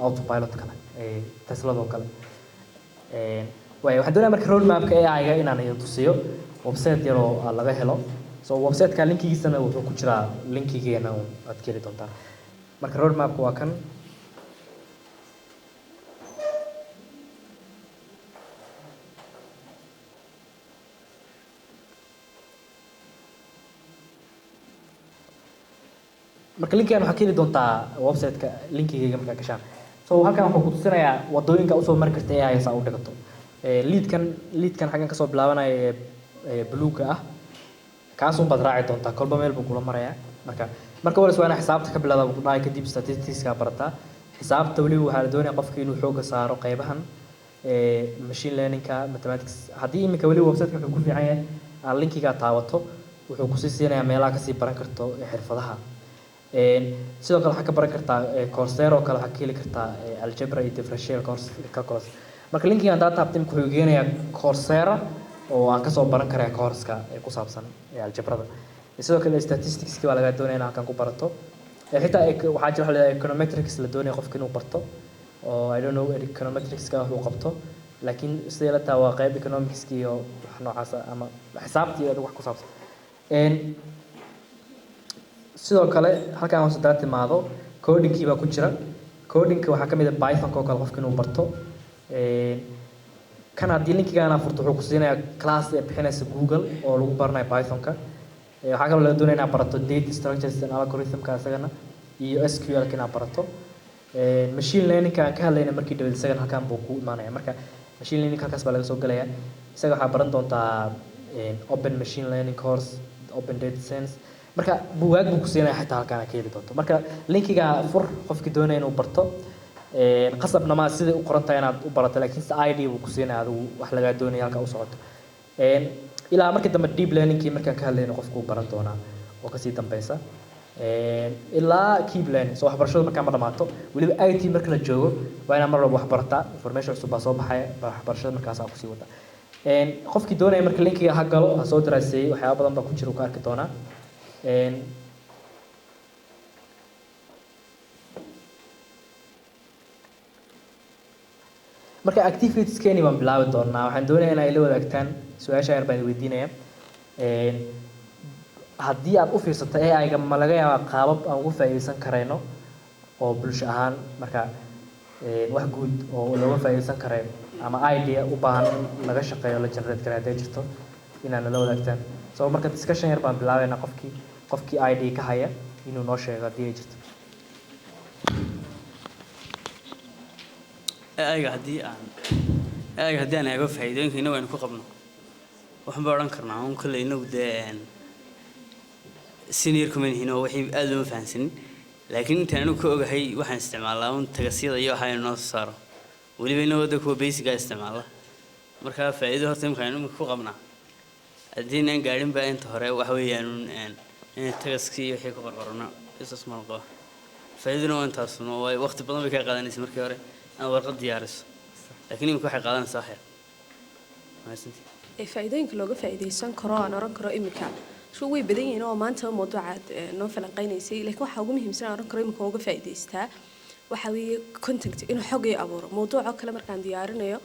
autopilot kale Tesla oo kale waxaan doonayaa marka road map-ka AI-ga inaan idin tusiyo website yar oo laga helo so website-ka linkigiisana wuxuu ku jiraa linkigeena aad ka heli doontaan marka road map-ka waa kan marka linkigan waxaa ka heli doontaa website-ka linkigeyga markaa gashaan so halkan waxuu ku tusinayaa wadooyinka usoo mari karta AI saa u dhigato leadkan xaggan kasoo bilaabanaya buluuga ah kaas baad raaci doontaa kolba meel buu kula marayaa marka hore waa inaad xisaabta ka bilaada buu dhahay kadib statistics-ka barataa xisaabta waliba waxaa la doonayaa qofka inuu xooga saaro qaybahan machine learningka mathematics haddii iminka waliba website-ka wuxuu ku fiican yahay aan linkiga taabato wuxuu kusii siinayaa meelaha kasii baran karto xirfadaha sidoo kale waxaa ka baran kartaa Coursera oo kale waxaa ka heli kartaa algebra iyo differential calculus marka linkiga haddaad taabto imika wuxuu geenayaa Coursera oo aan kasoo baran karaa course-ka ku saabsan algebrada sidoo kale statistics-ki waa laga doonayaa in halkan ku barato xitaa waxaa jira waxa econometrics la doonayo qofka inuu barto oo I don't know econometrics-ka wuxuu qabto laakiin sidee la taa waa qayb economics-ki iyo wax noocaas ama xisaabtii iyo wax ku saabsan sidoo kale halkan hoose daa timaado coding-kii baa ku jira coding-ka waxaa ka mid ah Python oo kale qofka inuu barto kan haddii linkigaana furto wuxuu ku siinayaa class ee bixinaysa Google oo lagu baranayo Python-ka waxaa kaloo laga doonayaa inaad barato data structures and algorithm-ka isagana iyo SQL-ka inaad barato machine learning-ka aan ka hadlayna markii dhaweyd isagana halkan buu ku imaanaya marka machine learning halkaas baa laga soo galayaa isaga waxaa baran doontaa open machine learning course open data science marka buugaag buu ku siinaya xitaa halkaan ka heli doonto marka linkiga fur qofkii doonaya inuu barto qasabna ma sida u qoran tahay inaad u barato laakiin ID buu ku siinaya adigu wax laga doonayo halka u socoto ilaa markii dambe deep learning-kii markaan ka hadlayno qofku baran doonaa oo kasii dambeysa ilaa keep learning soo waxbarashada markaan ma dhamaato waliba IT marka la joogo waa inaad mar walba wax barataa information cusub baa soo baxaya waxbarashada markaas aad kusii wada qofkii doonaya marka linkiga ha galo ha soo daraaseeyay waxyaabo badan baa ku jira uu ka arki doonaa marka activities-keeni baan bilaabi doonaa waxaan doonayaa in ay la wadaagtaan su-aasha yar baan weydiinaya haddii aad u fiirsato AI-ga ma laga yaabaa qaabab aan ugu faa'iideysan karayno oo bulsho ahaan marka wax guud oo looga faa'iideysan karayo ama idea u baahan in laga shaqeeyo la generate karayo hadday jirto inaad nala wadaagtaan so marka discussion yar baan bilaabeynaa qofkii idea ka haya inuu noo sheego haddii ay jirto AI-ga haddii aan eego faa'iidooyinka inagu aynu ku qabno waxaan baa odhan karnaa un kale inagu dee senior kuma nihiin oo wixii aad looma fahansanin laakiin intaan anigu ka ogahay waxaan isticmaalaa un tagasyada iyo waxa inoo soo saaro weliba inagoo da kuwa basic-a isticmaala marka faa'iido horta imika aynu imika ku qabnaa haddii inaan gaadhin baa inta hore waxa weeyaan inay tagaskii iyo wixii ku qorqorno isas mal qaba faa'iidona waa intaasuna waay waqti badan bay kaa qaadanaysa markii hore aan warqad diyaariso laakiin imika waxay qaadanaysaa xeer faa'iidooyinka looga faa'iideysan karo aan oran karo imika suu way badan yihiin oo maanta mawduucaad noo falanqeynaysay laakiin waxaa ugu muhiimsan aan oran karo imika uga faa'iideystaa waxa weeye content inuu xog ay abuuro mawduuca kale markaan diyaarinayo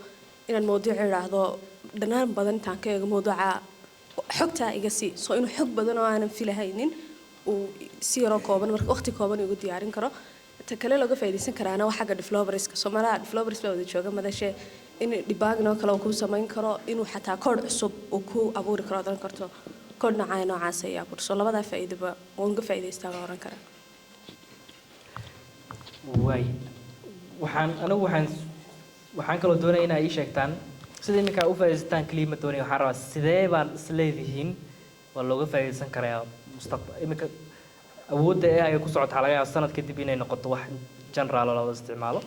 inaan mawduuc idhaahdo dhanaan badan intaan ka eego mawduuca xogtaa iga sii soo inuu xog badan oo aanan filahaynin uu si yaroo kooban marka waqti kooban igu diyaarin karo ta kale looga faa'iideysan karaana waa xagga developerska Soomaaliya developers baa wada jooga madashe in debugging oo kale uu ku samayn karo inuu xataa code cusub uu ku abuuri karo oran karto code noocaas ay abuurso labada faa'iidaba oo uga faa'iideystaa oran kara waxaan kaloo doonayaa inay ii sheegtaan sida iminka u faa'iideystaan kelima doonaya waxaan rabaa sidee baan isleedihiin waa looga faa'iideysan karaa mustaqbal iminka awoodda AI ku socota laga yaabaa sanad kadib inay noqoto wax general oo la isticmaalo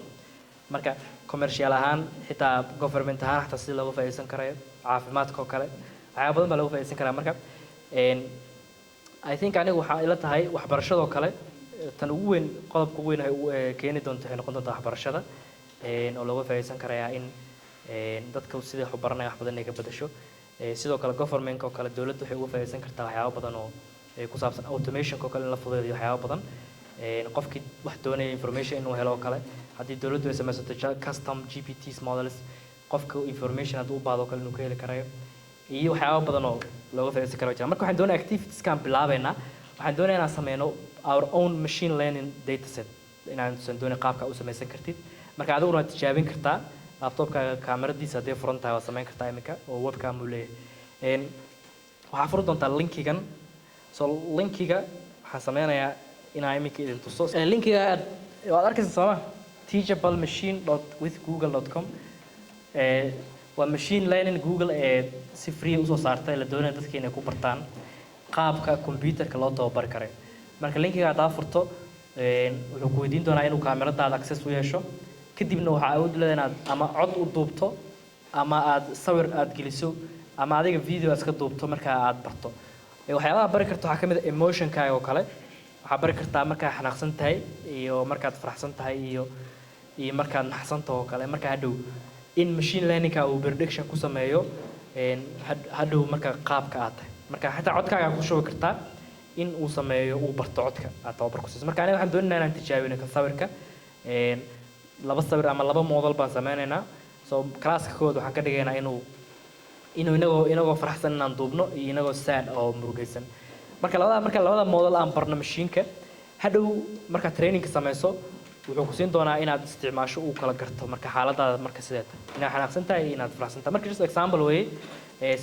marka commercial ahaan xitaa government ahaan xataa si looga faa'iideysan karayo caafimaadka oo kale waxyaabo badan baa looga faa'iideysan karaa marka I think anigu waxaa ila tahay waxbarashada oo kale tan ugu weyn qodobka ugu weyn ay keeni doonto waxay noqon doontaa waxbarashada oo looga faa'iideysan karayaa in dadka sidii wax u baranaya wax badan ay ka bedesho sidoo kale government oo kale dawladdu waxay uga faa'iideysan kartaa waxyaabo badan oo ku saabsan automation oo kale in la fududeeyo waxyaabo badan qofkii wax doonaya information inuu helo oo kale haddii dawladdu ay samaysato custom GPTs models qofka information hadduu u baahdo oo kale inuu ka heli karayo iyo waxyaabo badan oo looga faa'iideysan karo jira marka waxaan doonayaa activitieskaan bilaabeynaa waxaan doonayaa inaan sameyno our own machine learning dataset inaan doonay qaabka u samaysan kartid marka adiguna waad tijaabin kartaa laptopkaaga kaamiradiisa hadday furan tahay waad samayn kartaa iminka oo webcam uu leeyahay waxaa furi doontaa linkigan so linkiga waxaan sameynayaa inaan iminka idin tuso linkiga waad arkaysa sooma teachablemachine.withgoogle.com waa machine learning Google ee si free usoo saartay la doonayo dadka inay ku bartaan qaabka computerka loo tababari karo marka linkiga aad furto wuxuu ku weydiin doonaa inuu kaamiradaada access u yeesho kadibna waxaa awood u leedahay inaad ama cod u duubto ama aad sawir aad geliso ama adiga video iska duubto marka aad barto waxyaabaha bari karto waxaa ka mid ah emotionkaaga oo kale waxaa bari kartaa markaa xanaaqsan tahay iyo markaad faraxsan tahay iyo markaad naxsan tahay oo kale marka hadhow in machine learning-ka uu prediction ku sameeyo hadhow marka qaabka aad tahay marka xataa codkaaga ku shubi kartaa in uu sameeyo uu barto codka aad tababar ku siiso marka aniga waxaan doonaynaa inaan tijaabino ka sawirka laba sawir ama laba model baan sameynaynaa so classka kood waxaan ka dhigaynaa inuu inagoo faraxsan inaan duubno iyo inagoo sad oo murugaysan marka labada model aan barno machine-ka hadhow marka training-ka sameyso wuxuu ku siin doonaa inaad isticmaasho uu kala garto marka xaaladaada marka sideeta inaad xanaaqsan tahay iyo inaad faraxsan tahay marka just example way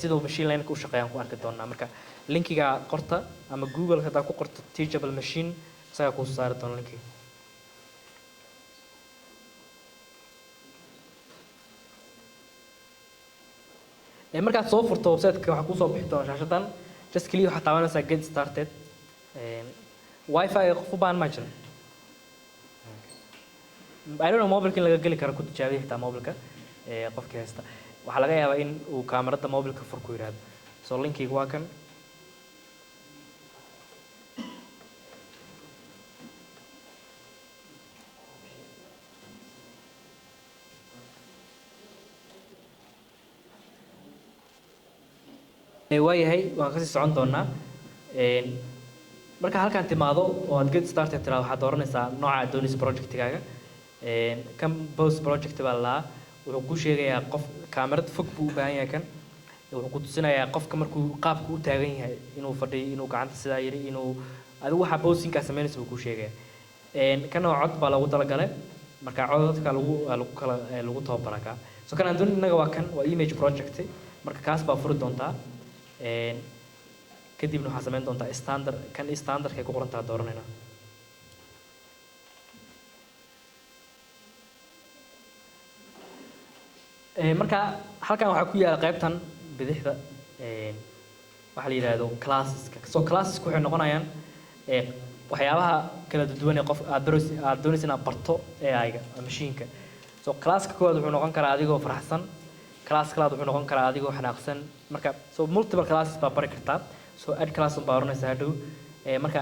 sidoo machine learning u shaqeeyaan ku arki doonaa marka linkiga qorta ama google hada ku qorto teachable machine isaga ku saari doona linkiga markaad soo furto website-ka waxa ku soo bixi doona shaashadan just kaliya waxa taabanaysaa get started wifi qof u baahan ma jiro I don't know mobilka in laga geli karo ku tijaabiyo xitaa mobilka qofkii haysta waxaa laga yaabaa in uu kaamirada mobilka fur ku yiraahdo so linkiga waa kan waayahay waan kasii socon doonaa marka halkaan timaado oo aad get started tiraa waxaad dooranaysaa nooca aad doonaysa projectigaaga kan post project baa lahaa wuxuu ku sheegayaa qof kaamirad fog buu u baahan yahay kan wuxuu ku tusinayaa qofka markuu qaabka u taagan yahay inuu fadhiyo inuu gacanta sidaa yiri inuu adigu waxa postingka sameynaysa buu ku sheegayaa kan oo cod baa lagu talagalay marka codadka lagu tababaraa so kan aan doonay inaga waa kan waa image project marka kaas baa furi doontaa kadibna waxaa sameyn doontaa standard kan standardka ay ku qoran tahay dooranayna marka halkan waxaa ku yaala qaybtan bidixda waxa la yiraahdo classeska so classeska waxay noqonayaan waxyaabaha kala duwan ee qof aad doonaysa inaad barto AI-ga machine-ka so classka koowaad wuxuu noqon karaa adigoo faraxsan class kalaad wuxuu noqon karaa adigoo xanaaqsan marka so multiple classes baa bari kartaa so add class baa oranaysa hadhow marka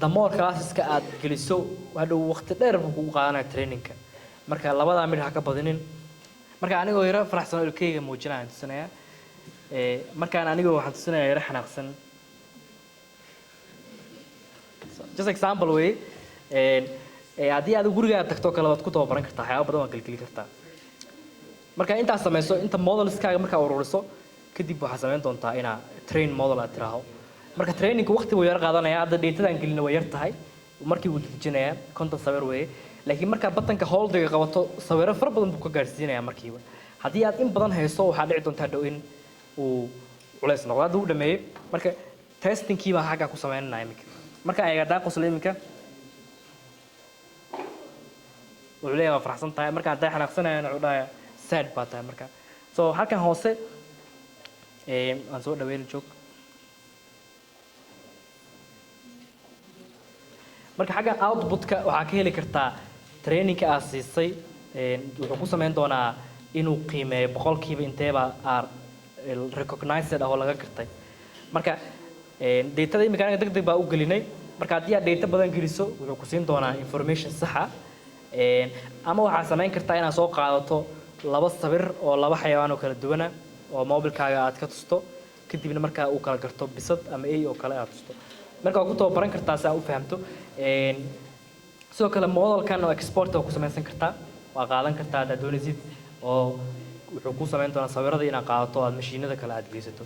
the more classeska aad geliso hadhow waqti dheer buu kugu qaadanaya training-ka marka labadaa mid ha ka badinin marka anigoo yara faraxsan oo ilkeyga muujinayaan tusinayaa markaan anigoo waxaan tusinayaa yara xanaaqsan just example way haddii aad gurigaaga tagto kale waad ku tababaran kartaa waxyaabo badan waad gelgeli kartaa marka intaas sameyso inta modelskaaga markaa ururiso kadib waxaa sameyn doontaa inaa train model aad tiraaho marka trainingka waqti wuu yara qaadanaya hadda datadan gelina way yar tahay markii wuu dejinayaa konton sawir weeye laakiin markaa batanka holdiga qabato sawiro fara badan buu ka gaarsiinayaa markiiba haddii aad in badan hayso waxaa dhici doontaa dhow in uu culays noqdo hadda uu dhameeyey marka testingkii baa xaggaa ku sameynanaa iminka marka ayaga daaqosla iminka wuxuu leeyahay waa faraxsan tahay marka hadday xanaaqsanayaan wuxuu dhahayaa sad baa tahay marka so halkan hoose aan soo dhaweyna joog marka xagga output-ka waxaa ka heli kartaa training-ka aad siisay wuxuu ku sameyn doonaa inuu qiimeeyo boqolkiiba inteeba aad recognized ah oo laga gartay marka datada imika anaga degdeg baa u gelinay marka haddii aad data badan geliso wuxuu ku siin doonaa information saxa ama waxaa sameyn kartaa inaad soo qaadato laba sawir oo laba xayawaan oo kala duwana oo mobilkaaga aad ka tusto kadibna markaa uu kala garto bisad ama ay oo kale aad tusto marka waa ku tababaran kartaa si aad u fahamto sidoo kale modelkan oo export ku samaysan kartaa waa qaadan kartaa haddaad doonaysid oo wuxuu ku samayn doonaa sawirada inaad qaadato aad mashiinada kale aad geysato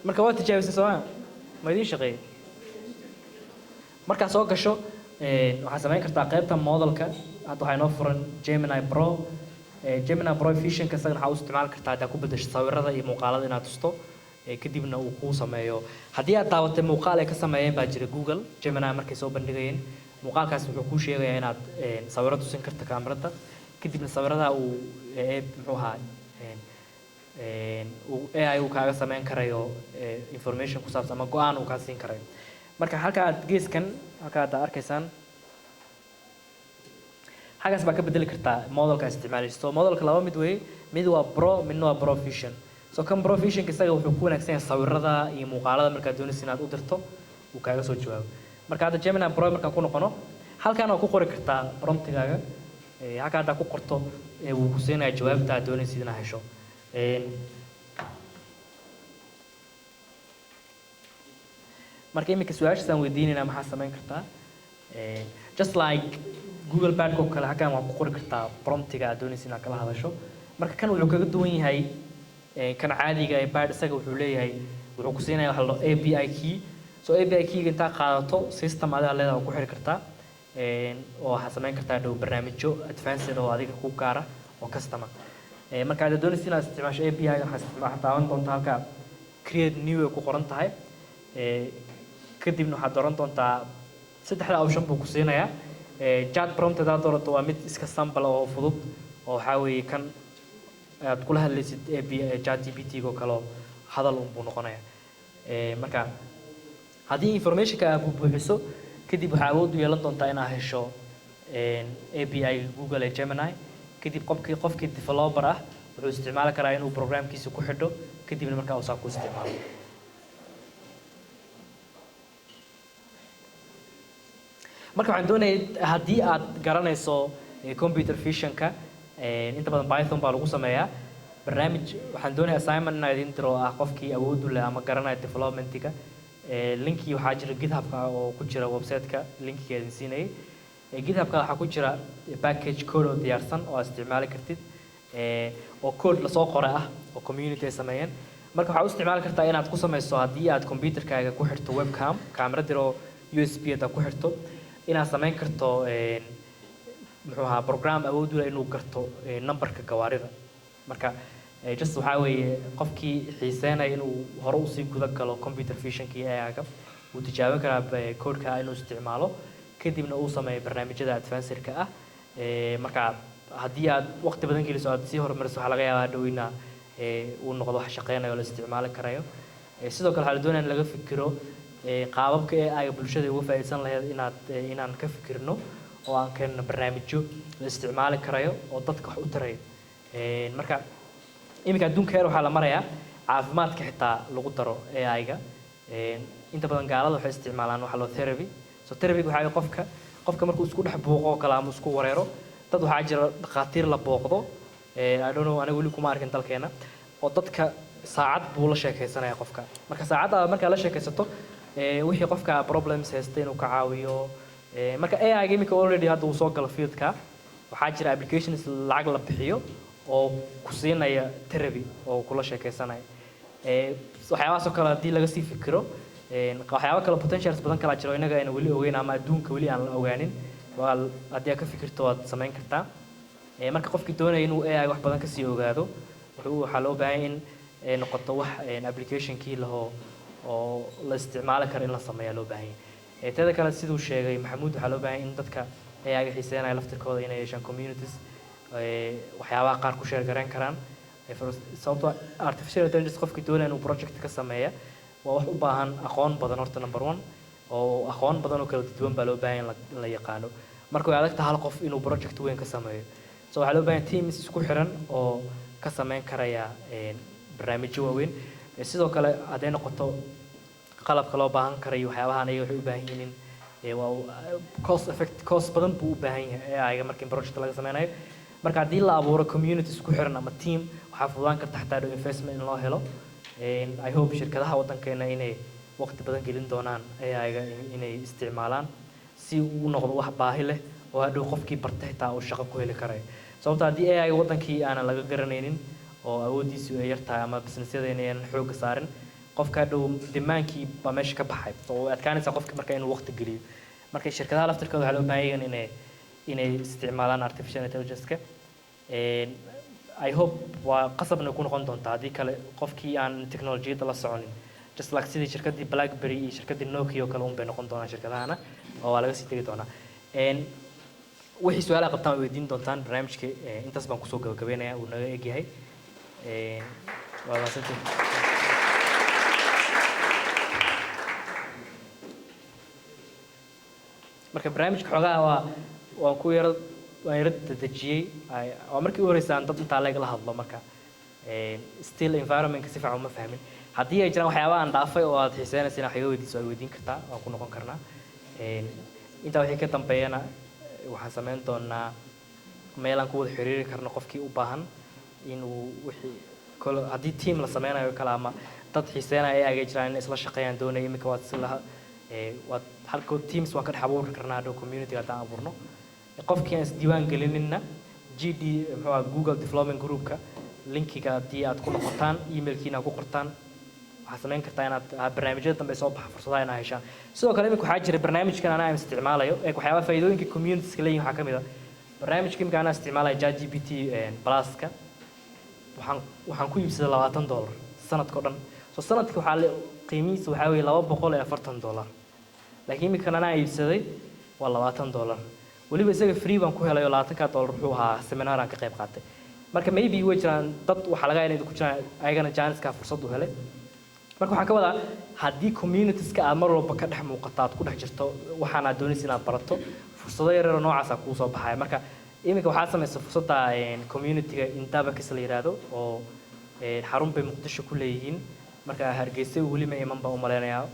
marka waa tijaabisay soomaa ma idiin shaqeeyey markaa soo gasho waxaad samayn kartaa qaybta modelka hadda waxaa inoo furan Gemini Pro Vision-ka isagana waxaa u isticmaali kartaa haddaad ku beddesho sawirada iyo muuqaalada inaad tusto kadibna uu kuu sameeyo haddii aad daawatay muuqaal ay ka sameeyeen baa jira Google Gemini markay soo bandhigayeen muuqaalkaas wuxuu kuu sheegayaa inaad sawiro tusin karto kaamirada kadibna sawirada uu muxuu ahaa uu AI uu kaaga sameyn karayo information ku saabsan ama go'aan uu kaa siin karayo marka halka aad geeskan halka aad arkaysaan xagaas baa ka bedeli kartaa modelka isticmaalayso modelka laba mid weeye mid waa pro midna waa provision so kan provision isaga wuxuu ku wanaagsan yahay sawirada iyo muuqaalada markaad doonaysid inaad u dirto uu kaaga soo jawaabo marka hadda Gemini Pro markaan ku noqono halkan oo ku qori kartaa promptigaaga halka aad ku qorto uu ku siinayaa jawaabta aad doonaysid inaad hesho marka imika su'aashaan weydiinayna maxaa samayn kartaa just like Google Bard ko kale halkan waa ku qori kartaa promptiga aad doonaysid inaad kala hadasho marka kan wuxuu kaga duwan yahay kan caadiga ee Bard isaga wuxuu leeyahay wuxuu ku siinayaa waxa la API key so API key inta qaadato system aad leedahay ku xiri kartaa oo waxa samayn kartaa dhow barnaamijyo advanced oo adiga ku gaara oo customer marka aad doonaysid inaad isticmaasho API waxa taaban doonta halka create new ku qoran tahay kadibna waxaad dooran doontaa saddexda option buu ku siinayaa chat prompt aad doorato waa mid iska sample oo fudud oo waxa weeye kan aad kula hadlaysid API ChatGPT go kale hadal buu noqonayaa marka haddii information-ka aad buuxiso kadib waxaa awood u yeelan doontaa inaad hesho API Google ee Gemini kadib qofkii developer ah wuxuu isticmaali karaa inuu programkiisa ku xidho kadibna markaa uu saa ku isticmaalo marka waxaan doonayaa haddii aad garanayso computer vision-ka inta badan Python baa lagu sameeyaa barnaamij waxaan doonayaa assignment inaad idin diro ah qofkii awood u leh ama garanaya development-ka linki waxaa jira GitHub-ka oo ku jira website-ka linkiga idin siinayay GitHub-ka waxaa ku jira package code oo diyaarsan oo aad isticmaali kartid oo code la soo qoray ah oo community ay sameeyeen marka waxaad u isticmaali kartaa inaad ku sameyso haddii aad computer-kaaga ku xirto webcam kamarad yar oo USB aad ku xirto inaad sameyn karto muxuu ahaa program awood u leh inuu garto numberka gawaarida marka just waxa weeye qofkii xiiseynaya inuu hore u sii guda galo computer vision-kii AI-ga uu tijaabin karaa code-ka inuu isticmaalo kadibna uu sameeyo barnaamijyada advanced-ka ah marka haddii aad waqti badan geliso aad sii horumariso waxa laga yaabaa dhowina uu noqdo wax shaqeynayo la isticmaali karayo sidoo kale waxaa la doonayaa in laga fikiro qaababka AI-ga bulshada uga faa'iideysan lahayd inaan ka fikirno oo aan keenno barnaamijyo la isticmaali karayo oo dadka wax u tarayo marka imika adduunka heer waxaa la marayaa caafimaadka xitaa lagu daro AI-ga inta badan gaalada waxay isticmaalaan waxa loo therapy so therapy waxa qofka markuu isku dhex buuqo kala ama isku wareero dad waxaa jira dhaqaatiir la booqdo I don't know aniga weli kuma arkin dalkeena oo dadka saacad buu la sheekaysanaya qofka marka saacada marka la sheekaysato wixii qofka problems haysta inuu ka caawiyo marka AI-ga imika already hadda uu soo galo field-ka waxaa jira applications lacag la bixiyo oo ku siinaya therapy oo kula sheekaysanaya waxyaabahaas oo kale haddii laga sii fikiro waxyaabo kale potentials badan kala jiro inaga ayna weli ogeyn ama adduunka weli aan la ogaanin haddii aad ka fikirto waad samayn kartaa marka qofkii doonaya inuu AI wax badan kasii ogaado waxaa loo baahan in noqoto wax application-kii lahoo oo la isticmaali karo in la sameeyo loo baahan yahay teeda kale siduu sheegay maxamuud waxaa loo baahan in dadka AI-ga xiiseynaya laftirkooda inay yeeshaan communities waxyaabaha qaar ku share garan karaan sababtoo artificial intelligence qofkii doonaya inuu project ka sameeya waa wax u baahan aqoon badan horta number 1 oo aqoon badan oo kala duwan baa loo baahan in la yaqaano marka way adag tahay hal qof inuu project weyn ka sameeyo so waxaa loo baahan teams isku xiran oo ka sameyn karaya barnaamijyo waaweyn sidoo kale hadday noqoto qalabka loo baahan karayo waxyaabahan ayaga waxay u baahan yihiin waa cost badan buu u baahan yahay AI-ga markii project laga sameynayo marka haddii la abuuro community isku xiran ama team waxaa fududaan karta xataa dhow investment in loo helo I hope shirkadaha waddankeena inay waqti badan gelin doonaan AI-ga inay isticmaalaan si uu noqdo wax baahi leh oo hadhow qofkii bartay xitaa uu shaqo ku heli karayo sababtoo haddii AI-ga waddankii aanan laga garanaynin oo awoodiisu ay yartahay ama businessyada inaynan xoogga saarin qofka hadhow dimaankii baa meesha ka baxay oo adkaanaysa qofka marka inuu waqti geliyo marka shirkadaha laftirkooda waxaa loo baahan yahay inay isticmaalaan artificial intelligence-ka I hope waa qasabna ku noqon doontaa haddii kale qofkii aan teknolojiyadda la soconin just like sidii shirkaddii Blackberry iyo shirkaddii Nokia oo kale un bay noqon doonaan shirkadahana oo waa laga sii tegi doonaa wixii su'aalaha qabtaan way weydiin doontaan barnaamijka intaas baan kusoo gabagabeynayaa uu naga egyahay waa mahadsantihiin marka barnaamijka xogaa waa ku yara waan yara dadajiyey waa markii u horeysay aan dad intaa leeg la hadlo marka still environmentka si fiican uma fahmin haddii ay jiraan waxyaaba aan dhaafay oo aad xiiseynaysa inaad iga weydiiso ay weydiin kartaa waan ku noqon karnaa intaa wixii ka dambeeyana waxaan samayn doonaa meel aan ku wada xiriiri karno qofkii u baahan inuu wixii haddii team la sameynayo kale ama dad xiiseynaya ay jiraan in isla shaqeeyaan doonaya iminka waad si laha waad halka teams waan ka dhex abuuri karnaa hadhow community haddaan abuurno qofkii aan isdiiwaan gelinina GD muxuu Google Development Groupka linkiga haddii aad ku noqotaan emailkiina ku qortaan waxaad samayn kartaa inaad barnaamijyada dambe soo baxa fursadaha inaad heshaan sidoo kale iminka waxaa jira barnaamijkan anaa isticmaalayo waxyaabaha faa'iidooyinka communities-ka leeyihin waxaa ka mid ah barnaamijka iminka anaa isticmaalayo ChatGPT Plus-ka waxaan ku iibsaday $20 sanadka oo dhan so sanadkii waxaa qiimihiisa waxaa weeye $240 laakiin iminka anaa iibsaday waa $20 waliba isaga free baan ku helay oo $20 wuxuu ahaa seminar aan ka qayb qaatay marka maybe way jiraan dad waxa laga yaabaa inay ku jiraan ayagana chance-ka fursad u helay marka waxaan ka wadaa haddii communities-ka aad mar walba ka dhex muuqato aad ku dhex jirto waxaan aad doonaysa inaad barato fursado yaryar oo noocaas ah kuu soo baxaya marka iminka waxaa samaysa fursadda community-ga Indabakis la yiraahdo oo xarun bay Muqdisho ku leeyihiin marka Hargeysa weli ma iman baa u maleynayaa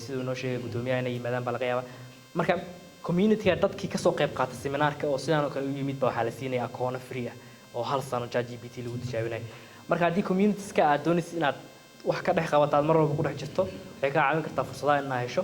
sidoo noo sheegay gudoomiyaha inay yimaadaan baa laga yaabaa marka community-ga dadkii ka soo qayb qaatay seminaarka oo sidaan oo kale u yimid baa waxaa la siinaya akoon free ah oo hal sano ChatGPT lagu tijaabinayo marka haddii communities-ka aad doonaysa inaad wax ka dhex qabato aad mar walba ku dhex jirto waxay ka caawin kartaa fursadaha inaad hesho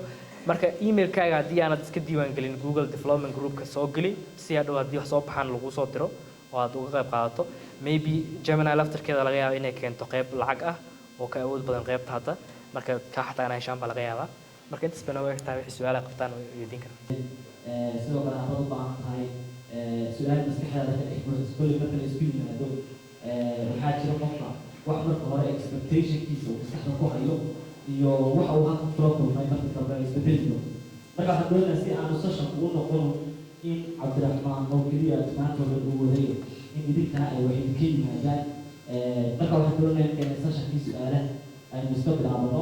marka emailkaaga haddii aanad iska diiwaan gelin Google Development Groupka soo geli si hadhow haddii wax soo baxaan lagu soo diro oo aad uga qayb qaadato maybe Gemini laftarkeeda laga yaabo inay keento qayb lacag ah oo ka awood badan qaybta hadda marka ka xataa inay heshaan baa laga yaabaa marka intaas bana way taa wixii su'aalaha qabtaan oo weydiin karaan sidoo kale aad u baahan tahay su'aal maskaxdaada ka dhex buuxis kulli marka la isku yimaado waxaa jira qofka wax marka hore expectationkiisa uu maskaxda ku hayo iyo waxa uu halka kula kulmay marka dambe isbedeliyo marka waxaan doonayaa si aanu sessionku u noqon in Cabdiraxmaan oo keliya maantooda uu waday in idinkana ay wax idinka yimaadaan marka waxaan doonayaa in sessionkii su'aalaha aynu iska bilaabano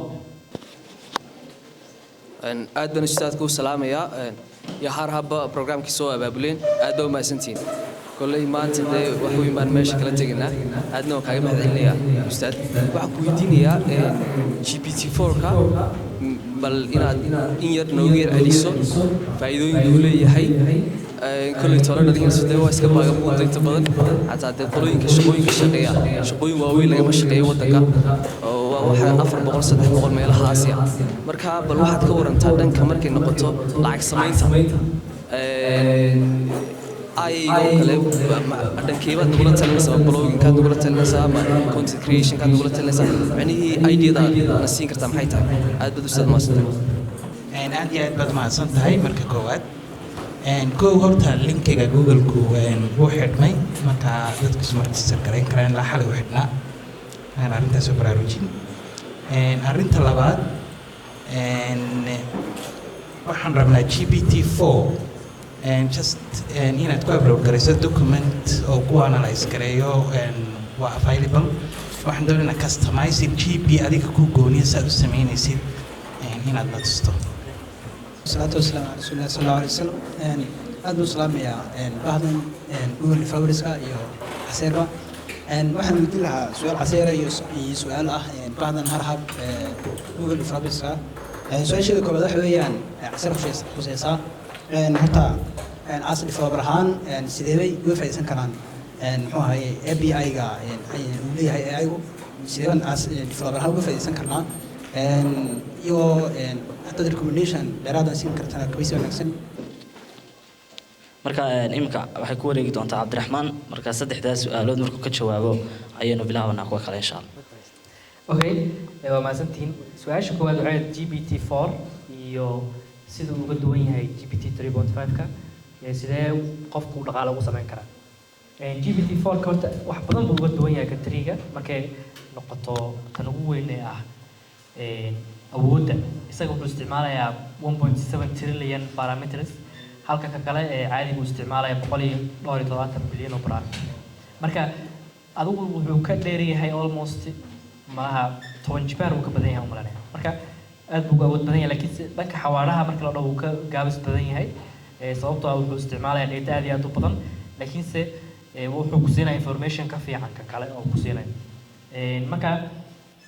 aad baan ustaadku salaamayaa ya harhaba programkii soo abaabuleen aad baa mahadsantiin kolley maanta dee wax u imaan meesha kala teginaa aadna waan kaaga mahadcelinayaa ustaad waxaan ku weydiinayaa GPT-4-ka bal inaad in yar noogu yar celiso faa'iidooyinka uu leeyahay kolley tolo dhalinyaradu dee waa iska baaga buuda inta badan xataa dee qolooyinka shaqooyinka shaqeeya shaqooyin waaweyn lagama shaqeeyo waddanka oo waa waxa 400 300 meelahaasi ah marka bal waxaad ka warantaa dhanka markay noqoto lacag samaynta kale dhankeebaad nagula talinaysaa bloggingkaad nagula talinaysaa ama content creationkaad nagula talinaysaa macnihii ideada na siin kartaa maxay tahay aad baad ustaad mahadsantahay aad iyo aad baad mahadsan tahay marka koowaad kow horta linkiga Google-ku wuu xidhmay marka dadku isma register garayn karaan ilaa xalay u xidhnaa aan arrintaas u baraarujin arrinta labaad waxaan rabnaa GPT-4 just inaad ku upload garayso document oo ku analyze gareeyo waa available waxaan doonaynaa customized GP adiga ku gooniya saad u samaynaysid inaad la tusto salatu wassalamu ala rasuulillah sallallahu alayhi wasallam aad u salaamaya bahdan Google Developerska iyo Caseerba waxaan weydiin lahaa su'aal Caseera iyo su'aal ah bahdan harhab Google Developerska su'aasha koowaad waxa weeyaan Caseer khusaysa horta as developer ahaan sidee bay uga faa'iideysan karaan muxuu ahaye API-ga uu leeyahay AI-gu sidee baan as developer ahaan uga faa'iideysan karnaa iyo hadda recommendation dheeraadaan siin kartaa kabisi wanaagsan marka imika waxay ku wareegi doontaa Cabdiraxmaan marka saddexdaas su'aalood markuu ka jawaabo ayaynu bilaabanaa kuwa kale insha Allah okay waa maasantiin su'aasha koowaad waxay GPT-4 iyo sidoo uga duwan yahay GPT-3.5-ka sidee qofku dhaqaale ugu sameyn karaa GPT-4 ka horta wax badan buu uga duwan yahay ka 3-ga markay noqoto tan ugu weyn ee ah awoodda isaga wuxuu isticmaalayaa 1.7 trillion parameters halka ka kale ee caadiga uu isticmaalaya 170 bilyan oo parameter marka adigu wuxuu ka dheer yahay almost malaha 10 jibaar uu ka badan yahay umaleynaya marka aad buu awood badan yahay laakiin dhanka xawaaraha marka la dhaho uu ka gaabis badan yahay sababtoo ah wuxuu isticmaalayaa data aad iyo aad u badan laakiinse wuxuu ku siinaya information ka fiican ka kale oo ku siinaya marka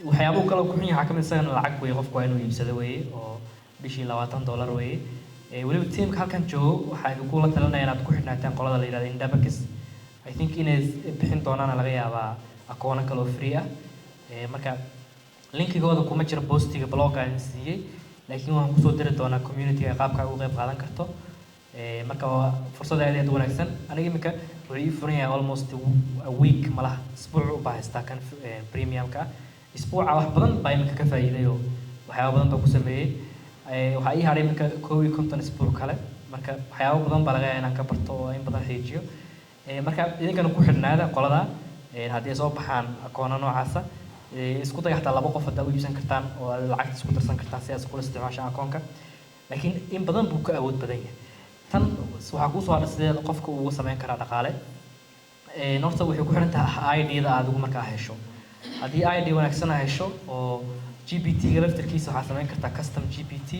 waxyaabuhu kale ku xun yahay waxaa ka mid isagana lacag weeye qofku waa inuu iibsado weeye oo bishii $20 weeye weliba teamka halkan joogo waxaa idinku talinaya inaad ku xidhnaataan qolada la yidhahdo Indabakis I think inay bixin doonaan laga yaabaa akoono kale oo free ah marka linkigooda kuma jira postiga blog aan siiyey laakiin waxaan kusoo diri doonaa community-ga qaabka uga qayb qaadan karto marka waa fursad aad iyo aad u wanaagsan aniga iminka wuxuu ii furan yahay almost a week malaha isbuuc u bahaystaa kan premium-ka isbuuca wax badan baa iminka ka faa'iiday oo waxyaabo badan baa ku sameeyey waxaa ii hadhay iminka 51 isbuuc kale marka waxyaabo badan baa laga yaabaa inaan ka barto oo in badan xeejiyo marka idinkana ku xidhnaada qolada haddii ay soo baxaan akoono noocaasa isku day xataa 2 qof haddaa u iibsan kartaan oo lacagta isku darsan kartaan si aad iskula isticmaashaan akoonka laakiin in badan buu ka awood badan yahay tan waxaa kuu soo hadha sideeda qofka uu uga samayn karaa dhaqaale horta waxay ku xiran tahay ID-da aad ugu markaa hesho haddii ID wanaagsan aad hesho oo GPT-ga laftarkiisa waxaad samayn kartaa custom GPT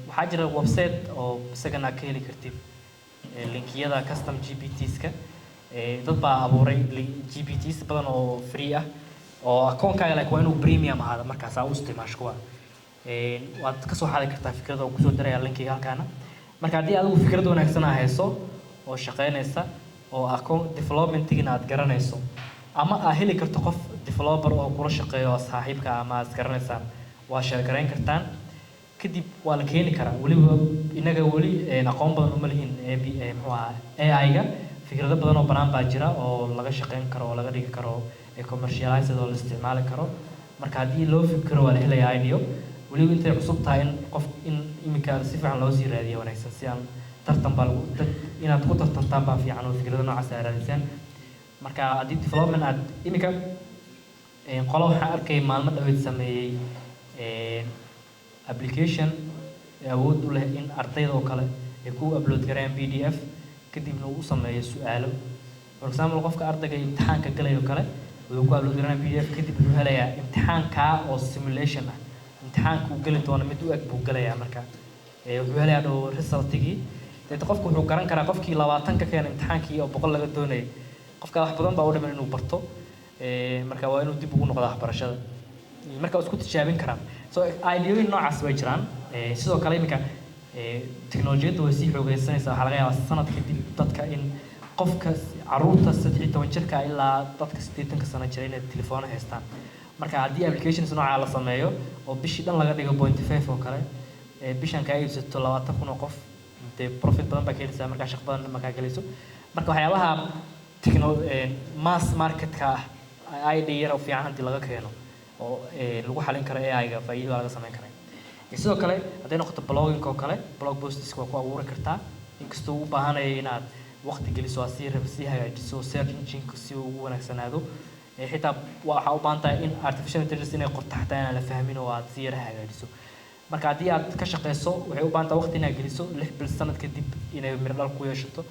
waxaa jira website oo isagana ka heli kartid linkiyada custom GPT-ska dad baa abuuray GPTs badan oo free ah oo akoonkaaga like waa inuu premium ahaada markaas aad u isticmaasho kuwa waad ka soo xadi kartaa fikrada oo kusoo diraya linkiga halkaana marka haddii adigu fikrad wanaagsan aad hayso oo shaqaynaysa oo akoon development-igina aad garanayso ama aad heli karto qof developer oo kula shaqeeyo oo saaxiibka ama aad garanaysaan waa sheekarayn kartaan kadib waa la keeni karaa weliba inaga weli aqoon badan uma lihin muxuu ahaa AI-ga fikrado badan oo banaan baa jira oo laga shaqayn karo oo laga dhigi karo commercialized oo la isticmaali karo marka haddii loo fikiro waa la helayaa ideo weliba intay cusub tahay in qof in iminka si fiican loo sii raadiyo wanaagsan si aan tartan baa inaad ku tartantaan baa fiican oo fikrado noocaas aad raadisaan marka haddii development aad iminka qolo waxaan arkay maalmo dhaweyd sameeyey application awood u leh in ardayda oo kale ay ku upload garayaan PDF kadibna uu sameeyo su'aalo for example qofka ardayga imtixaanka galayo kale wuxuu ku upload garayaan PDF kadib wuxuu helayaa imtixaanka oo simulation ah imtixaanka uu gali doono mid u eg buu galayaa marka wuxuu helayaa dhow resultigii qofku wuxuu garan karaa qofkii 20 ka keenay imtixaankii oo 100 laga doonayay qofka wax badan baa u dhiman inuu barto marka waa inuu dib ugu noqdo waxbarashada marka isku tijaabin karaan so ideooyin noocaas way jiraan sidoo kale iminka teknolojiyadda way sii xoogeysanaysaa waxaa laga yaabaa sanad kadib dadka in qofka caruurta 13 jirka ilaa dadka 80 sano jira inay telefoon haystaan marka haddii applications noocaa la sameeyo oo bishii dhan laga dhigo 0.5 oo kale bishan kaa iibsato 20,000 oo qof dee profit badan baa ka helaysaa markaa shaqo badan markaa galayso marka waxyaabaha mass marketka ah ID yar oo fiican haddii laga keeno oo lagu xalin karo AI-ga faa'iido laga samayn karay sidoo kale hadday noqoto blogging oo kale blog posts waa ku abuuri kartaa inkastoo u baahanaya inaad waqti geliso si hagaajiso search engine-ka si uu ugu wanaagsanaado xitaa waxaa u baahan tahay in artificial intelligence inay qorto xataa inaan la fahmin oo aad si yara hagaajiso marka haddii aad ka shaqeyso waxay u baahan tahay waqti inaad geliso 6 bil sanad kadib inay miro dhal ku yeeshato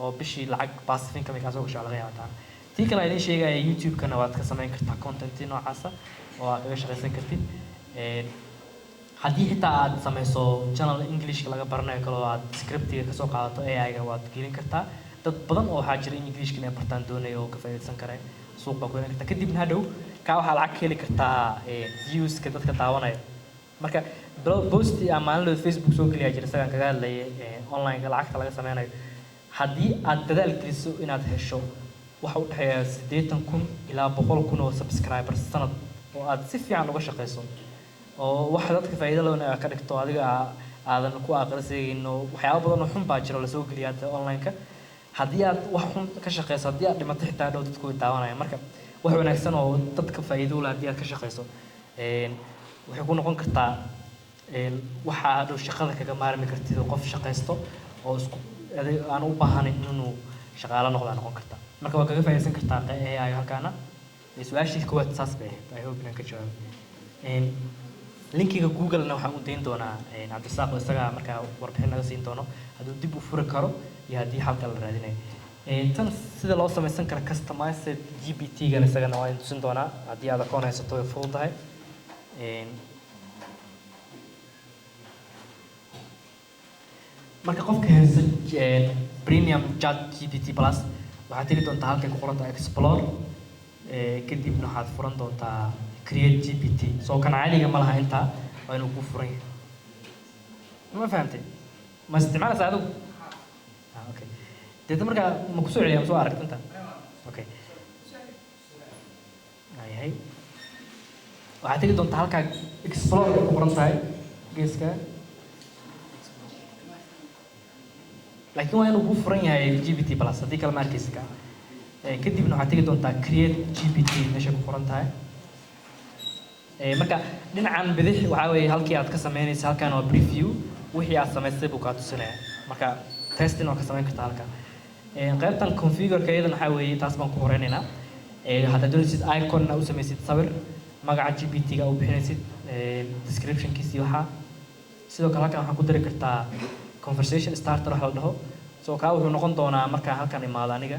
oo bishii lacag passive income ka soo gasho laga yaabaa tii kale idin sheegaya YouTube-kana waad ka samayn kartaa content noocaas ah oo aad kaga shaqeysan kartid haddii xitaa aad sameyso channel English laga baranayo kale oo aad script-iga ka soo qaadato AI-ga waad gelin kartaa dad badan oo waxaa jira English inay bartaan doonaya oo ka faa'iideysan kara suuq baa ku yeelan kartaa kadibna hadhow ka waxaa lacag heli kartaa views-ka dadka daawanaya marka post ama maalin Facebook soo geliya jira isaga kaga hadlayay online-ka lacagta laga sameynayo haddii aad dadaal geliso inaad hesho waxa u dhaxeeya 80,000 ilaa 100,000 oo subscribers sanad oo aad si fiican uga shaqeyso oo wax dadka faa'iido leh ka dhigto adiga aadan ku aqrisayno waxyaabo badan oo xun baa jira la soo geliyaa online-ka haddii aad wax xun ka shaqeyso haddii aad dhimato xitaa dhow dadku way daawanayaan marka wax wanaagsan oo dadka faa'iido leh haddii aad ka shaqeyso waxay ku noqon kartaa waxa dhow shaqada kaga maarmi kartid oo qof shaqeysto oo isku aan u baahanayn inuu shaqaale noqon kartaa marka waa kaga faa'iideysan kartaa AI halkaana su'aashii koowaad saas bay ahayd I hope inaan ka jawaabo linkiga Google-na waxaan u dayn doonaa Cabdisaaq isaga markaa warbixin naga siin doono hadduu dib u furi karo iyo haddii halka la raadinayo tan sida loo samaysan karo customized GPT-gana isagana waan tusin doonaa haddii aad akoon haysato way fududahay marka qofka haysta premium chat GPT plus waxaad tiri doontaa halkay ku qoran tahay explore kadibna waxaad furan doontaa create GPT soo kan caadiga ma laha intaa waa inuu ku furan yahay ma fahantay ma isticmaalaysaa adigu okay deedna markaa ma kusoo celiyaa ma soo aragta inta okay ayahay waxaad tiri doontaa halkaa explore ku qoran tahay geeska laakiin waa inuu ku furan yahay GPT plus haddii kale ma arkaysa ka kadibna waxaad tegi doontaa create GPT meesha ku qoran tahay marka dhinacan bidix waxaa weeye halkii aad ka samaynaysa halkan waa preview wixii aad samaystay buu kaa tusinaya marka testing waa ka samayn kartaa halkan qaybtan configureka iyadana waxaa weeye taas baan ku horeynaynaa haddaad doonaysid iconna u samaysid sawir magaca GPT-ga u bixinaysid descriptionkiisii waxaa sidoo kale halkan waxaa ku dari kartaa conversation starter waxa la dhaho soo kaa wuxuu noqon doonaa markaa halkan imaado aniga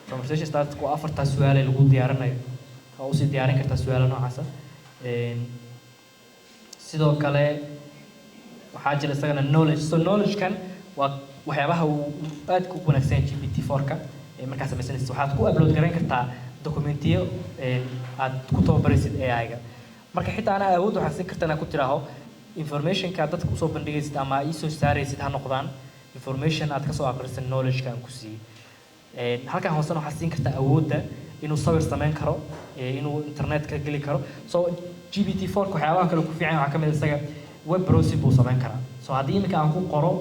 conversation starter waa afartaa su'aal ee lagu diyaarinayo oo usii diyaarin kartaa su'aalo noocaasa sidoo kale waxaa jira isagana knowledge so knowledge-kan waa waxyaabaha uu aadka u wanaagsan yahay GPT-4-ka markaa samaysanaysid waxaad ku upload garayn kartaa dokumentiyo aad ku tababaraysid AI-ga marka xitaa anaa awood waxaad siin kartaa inaad ku tiraaho informationka dadka usoo bandhigaysid ama iisoo saaraysid ha noqdaan information aad kasoo aqrisan knowledge-ka aan ku siiyey halkan hoosena waxaad siin kartaa awoodda inuu sawir samayn karo inuu internet-ka geli karo so GPT-4-ka waxyaabaha kale ku fiican waxaa ka mid isaga web browsing buu samayn karaa so haddii iminka aan ku qoro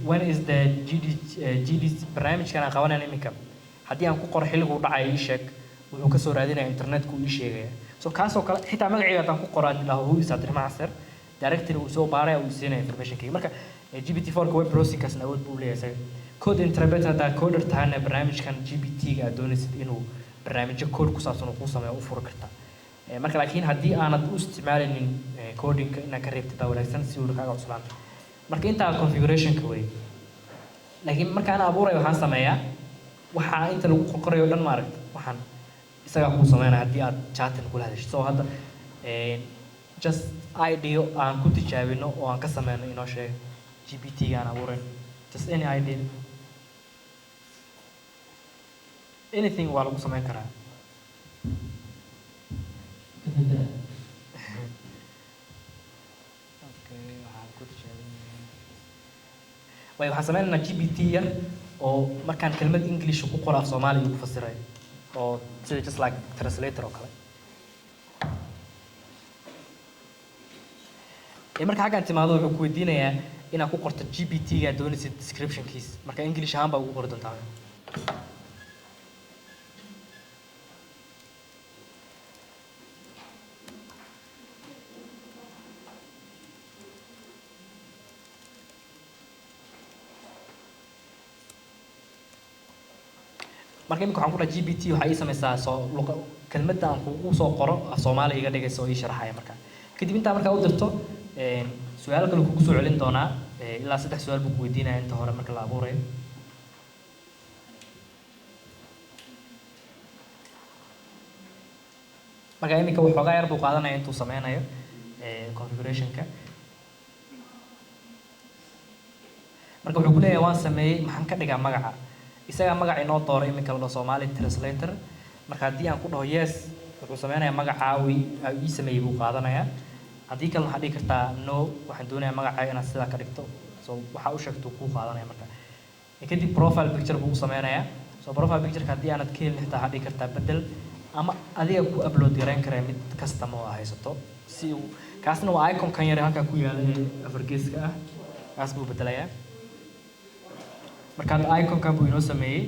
when is the GD barnaamijkan aan qabanayna iminka haddii aan ku qoro xilliguu dhacayo ii sheeg wuxuu kasoo raadinaya internet-ku ii sheegaya so kaasoo kale xitaa magaciiga haddaan ku qoro adilaaho who is Abdirahmaan Casir directory uu soo baaraya uu siinaya information-kayga marka GPT-4-ka web browsing-kaasna awood buu leeyahay isaga code interpreter haddaa coder tahana barnaamijkan GPT-ga aad doonaysid inuu barnaamijyo code ku saabsan uu kuu sameeyo u furi kartaa marka laakiin haddii aanad u isticmaalaynin coding-ka inaad ka reebtid baa wanaagsan si uu kaaga cuslaanta marka intaa configuration-ka wey laakiin markaan abuurayo waxaan sameeyaa waxaa inta lagu qorayo dhan maaragta waxaan isagaa kuu sameynaya haddii aad chatin kula hadashid so hadda just idea aan ku tijaabino oo aan ka sameyno inoo sheega GPT-ga aan abuurayn just any idea anything waa lagu sameyn karaa way waxaan sameynaynaa GPT yar oo markaan kelmad English ku qoro af Soomaali ku fasirayo oo sida just like translator oo kale marka xaggan timaado wuxuu ku weydiinayaa inaad ku qorto GPT-ga doonaysid description-kiis marka English ahaan baa ugu qori doontaa marka imika waxaan ku dhahay GPT waxay ii samaysaa soo kelmadda aan kugu soo qoro af Soomaali iga dhigaysa oo ii sharaxaya marka kadib intaa markaa u dirto su'aalo kale kugu soo celin doonaa ilaa 3 su'aal buu ku weydiinaya inta hore marka la abuurayo marka imika waxoogaa yar buu qaadanaya intuu sameynayo configuration-ka marka wuxuu ku leeyahay waan sameeyey maxaan ka dhigaa magaca isagaa magac inoo dooray iminka la dhaho Somali translator marka haddii aan ku dhaho yes wuxuu sameynayaa magaca ii sameeyey buu qaadanayaa haddii kale waxaad dhihi kartaa no waxaan doonayaa magacaaga inaad sidaa ka dhigto so waxaa u sheegto kuu qaadanaya marka kadib profile picture buu u sameynayaa so profile picture-ka haddii aanad ka helin xitaa waxaad dhihi kartaa bedel ama adiga ku upload garayn karaa mid kastama oo haysato si uu kaasna waa icon-kan yar halkaa ku yaala ee afargeeska ah kaas buu bedelayaa marka icon-kan buu inoo sameeyey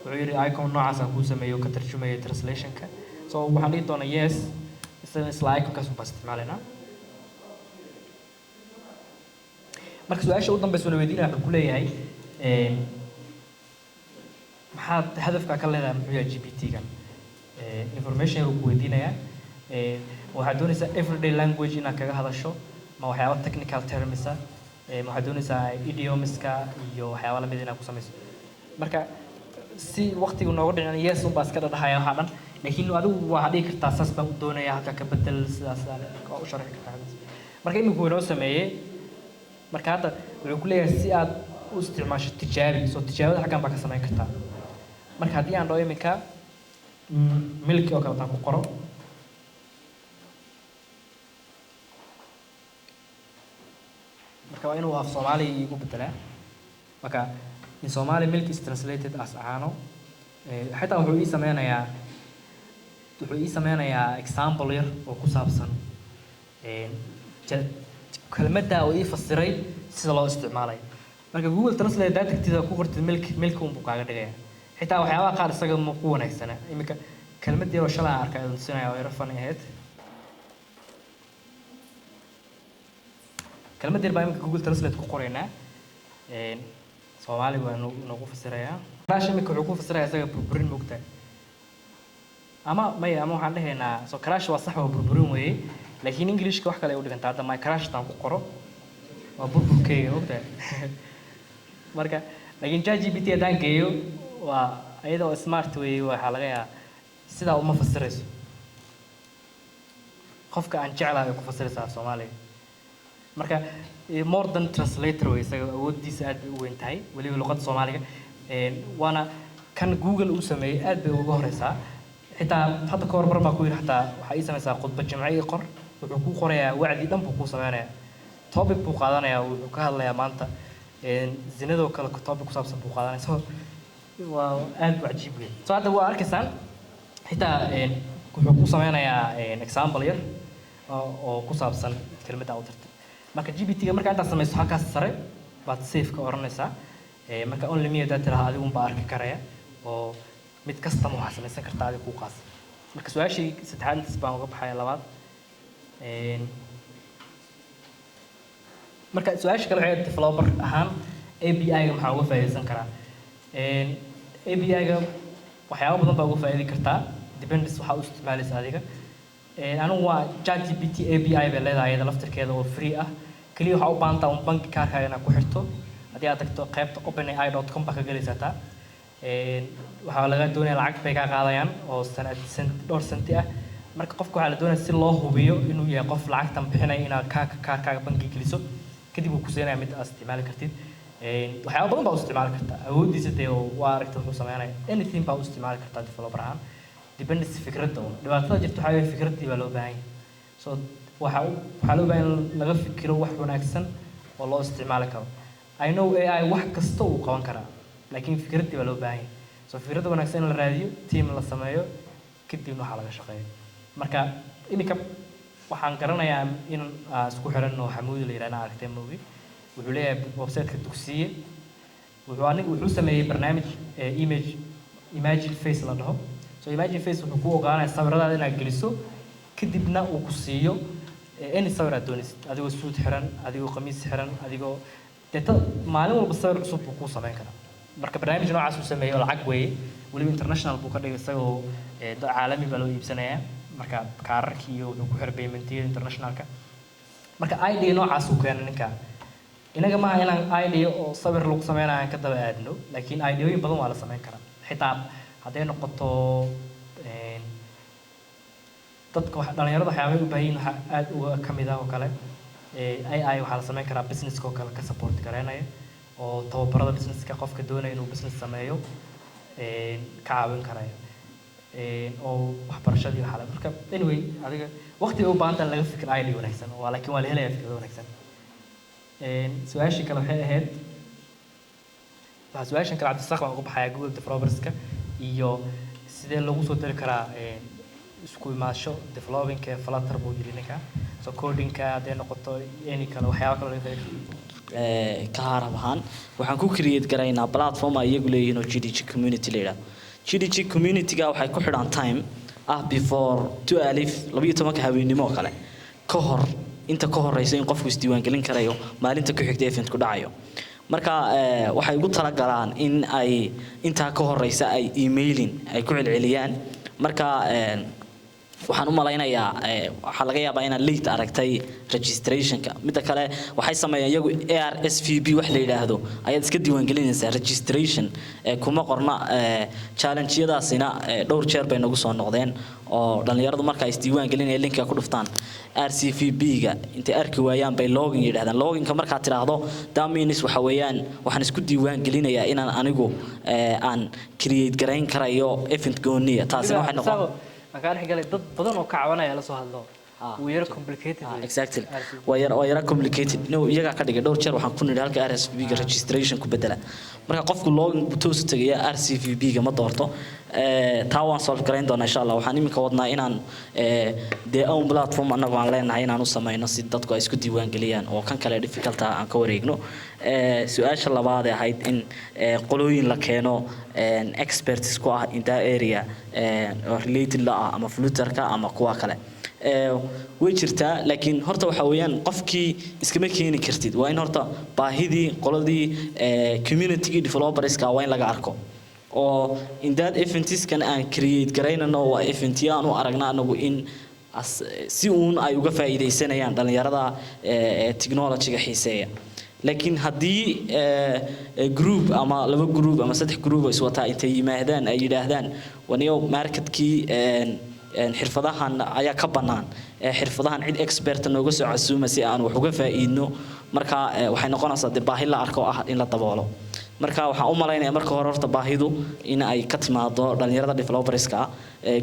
wuxuu yidhi icon noocaas aan kuu sameeyo ka tarjumaya translation-ka so waxaan dhihi doonaa yes isla icon-kaas baan isticmaalaynaa marka su-aasha u dambaysa la weydiinaya wuxuu ku leeyahay maxaad hadafkaa ka leedahay muxuu yahay GPT-gan information yar uu ku weydiinayaa waxaad doonaysaa everyday language inaad kaga hadasho ma waxyaaba technical termisa waxaad doonaysaa idiomiska iyo waxyaaba lamid inaad ku samayso marka si waqtigu noogu dhicin yes un baa iska dhadhahaya waxaa dhan laakiin adigu waxaad dhihi kartaa saas baan u doonaya halka ka bedel sidaas u sharxi kartaa marka iminku inoo sameeyey marka hadda wuxuu ku leeyahay si aad u isticmaasho tijaabi soo tijaabada xaggan baa ka samayn kartaa marka haddii aan dhaho iminka milki oo kale taan ku qoro marka waa inuu af Soomaali igu bedelaa marka in Somali milk is translated as caano حتى wuxuu ii sameynayaa example yar oo ku saabsan kelmadda oo ii fasiray sida loo isticmaalay marka Google Translate data ku qortid milk uu kaaga dhigaya xitaa waxyaabaha qaar isaga ma ku wanaagsana iminka kelmadda yar oo shalay arkay oo sinaya oo yar fan ahayd kelmadda yar baa iminka Google Translate ku qoraynaa Soomaali waa nagu fasiraya crash iminka wuxuu ku fasiraya isaga burburin moogta ama waxaan dhahaynaa so crash waa sax waa burburin weeye laakiin Englishka wax kale ay u dhigantaa hadda my crash taan ku qoro waa burburkayga moogta marka laakiin ChatGPT hadaan geeyo waa ayadoo smart weeye waxaa laga yaabaa sidaa uma fasirayso qofka aan jeclahay ku fasiraysaa Soomaaliga marka more than translator way isaga awoodiisa aad u weyn tahay waliba luqadda Soomaaliga waana kan Google uu sameeyay aad bay uga horeysaa xitaa hadda ka horbar baa ku yiri xitaa waxa ay samaysaa khudbad jimciye qor wuxuu ku qorayaa wacdi dhan buu ku sameeyaa topic buu qaadanayaa wuxuu ka hadlayaa maanta zinada oo kale topic ku saabsan buu qaadanaya so waa aad u cajiib weyn so hadda waa arkaysaan xitaa wuxuu ku sameynayaa example yar oo ku saabsan kelmadda u tirtay marka GPT-ga marka inta samayso halkaas sare baad save ka oranaysaa marka only me data tiraha adigu baa arki karaya oo mid kasta ma waxa samaysan kartaa adigu ku qaas marka su'aashii saddexaad baan uga baxay labaad marka su'aasha kale waxay developer ahaan API-ga maxaa uga faa'iideysan karaa API-ga waxyaabo badan baa uga faa'iidi kartaa depends waxa uu isticmaalaysa adiga anigu waa ChatGPT API bay leedahay iyada laftirkeeda oo free ah kaliya waxa u baahan tahay bank kaarkaaga inaad ku xirto haddii aad tagto qaybta openai.com baa ka galaysataa waxaa laga doonayaa lacag bay ka qaadayaan oo dhowr senti ah marka qofka waxaa la doonayaa si loo hubiyo inuu yahay qof lacagtan bixinaya inaad kaarkaaga banki geliso kadib uu ku siinaya mid aad isticmaali kartid waxyaabo badan baa u isticmaali kartaa awoodiisa dee waa aragta wuxuu sameynaya anything baa u isticmaali kartaa developer ahaan depends fikradda dhibaatada jirta waxaa weeye fikraddii baa loo baahan yahay so waxaa loo baahan in laga fikiro wax wanaagsan oo loo isticmaali karo I know AI wax kasta uu qaban karaa laakiin fikraddii baa loo baahan yahay so fikradda wanaagsan in la raadiyo team la sameeyo kadibna waxaa laga shaqeeyo marka iminka waxaan garanayaa in isku xiran oo xamuudi la yiraahdo aragtay movie wuxuu leeyahay website-ka dugsiye wuxuu sameeyay barnaamij imagine face la dhaho so imagine face wuxuu ku ogaanayaa sawiradaada inaad geliso kadibna uu ku siiyo any sawir aad doonaysid adigoo suud xiran adigoo qamiis xiran adigoo data maalin walba sawir cusub buu ku sameyn karaa marka barnaamij noocaas uu sameeyo lacag weeye waliba international buu ka dhigay isagoo caalami baa loo iibsanayaa marka kaararkii iyo wuxuu ku xiray paymentiyada internationalka marka idea noocaas uu keenay ninka inaga maaha inaan idea oo sawir lagu sameynayo ka daba aadno laakiin ideooyin badan waa la sameyn karaa xitaa hadday noqoto dadka dhalinyarada waxyaabay u baahan yihiin waxa aad uga ka mid ah oo kale AI waxaa la sameyn karaa businesska oo kale ka support gareynaya oo tababarada businesska qofka doonaya inuu business sameeyo ka caawin karaya oo waxbarashadii waxaa marka anyway adiga waqti u baahan tahay laga fikir idea wanaagsan waa laakiin waa la helayaa fikrado wanaagsan su'aashii kale waxay ahayd su'aashan kale cabdisaaq baan uga baxayaa Google Developerska iyo sidee loogu soo dari karaa isku imaasho developing Flutter buu yiri ninka so coding-ka hadday noqoto any kale waxyaabo kale laga ka harab ahaan waxaan ku create garaynaa platform ay iyagu leeyihiin oo GDG community la yiraahdo GDG community-ga waxay ku xidhan time before 12 habeenimo kale ka hor inta ka horeysa in qofku isdiiwaan gelin karayo maalinta ku xigta event ku dhacayo marka waxay ugu tala galaan in ay inta ka horeysa ay emailing ay ku celceliyaan marka waxaan u malaynayaa waxa laga yaabaa inaad late aragtay registrationka midda kale waxay sameeyaan iyagu ARSVB wax la yiraahdo ayaad iska diiwaan gelinaysaa registration kuma qorna challenge-yadaasina dhowr jeer bay nagu soo noqdeen oo dhalinyaradu marka ay isdiiwaan gelinayaan linka ku dhuftaan RCVB-ga intay arki waayaan bay login yiraahdaan loginka marka aad tiraahdo daminis waxa weeyaan waxaan isku diiwaan gelinayaa inaan anigu aan create gareyn karayo event gooniya taasina waxay noqon markaan xigay dad badan oo ka caawinaya la soo hadlo وير complicated exactly وير complicated no iyaga ka dhigay dhowr jeer waxaan ku nidhi halka RSVB ga registration ku bedela marka qofku login toos tagaya RCVB ga ma doorto taa waan solve gareyn doonaa insha Allah waxaan iminka wadnaa inaan de own platform anagu aan leenahay inaan u sameeyno si dadku ay isku diiwaan galiyaan oo kan kale difficult aan ka wareegno su'aasha labaad ee ahayd in qolooyin la keeno experts ku ah in that area related la ama flutter-ka ama kuwa kale way jirtaa laakiin horta waxa weeyaan qofkii iskama keeni kartid waa in horta baahidii qoladii community developerska waa in laga arko oo in that events kan aan create gareynano waa event yaan u aragnaa anagu in si uun ay uga faa'iideysanayaan dhalinyarada technology-ga xiiseeya laakiin haddii group ama laba group ama saddex group oo iswataa intay yimaadaan ay yiraahdaan waniyo marketkii xirfadahan ayaa ka banaan xirfadahan cid expert nooga soo casuuma si aan wax uga faa'iidno marka waxay noqonaysaa de baahi la arko ah in la daboolo marka waxaan u maleynayaa marka hore horta baahidu in ay ka timaado dhalinyarada developerska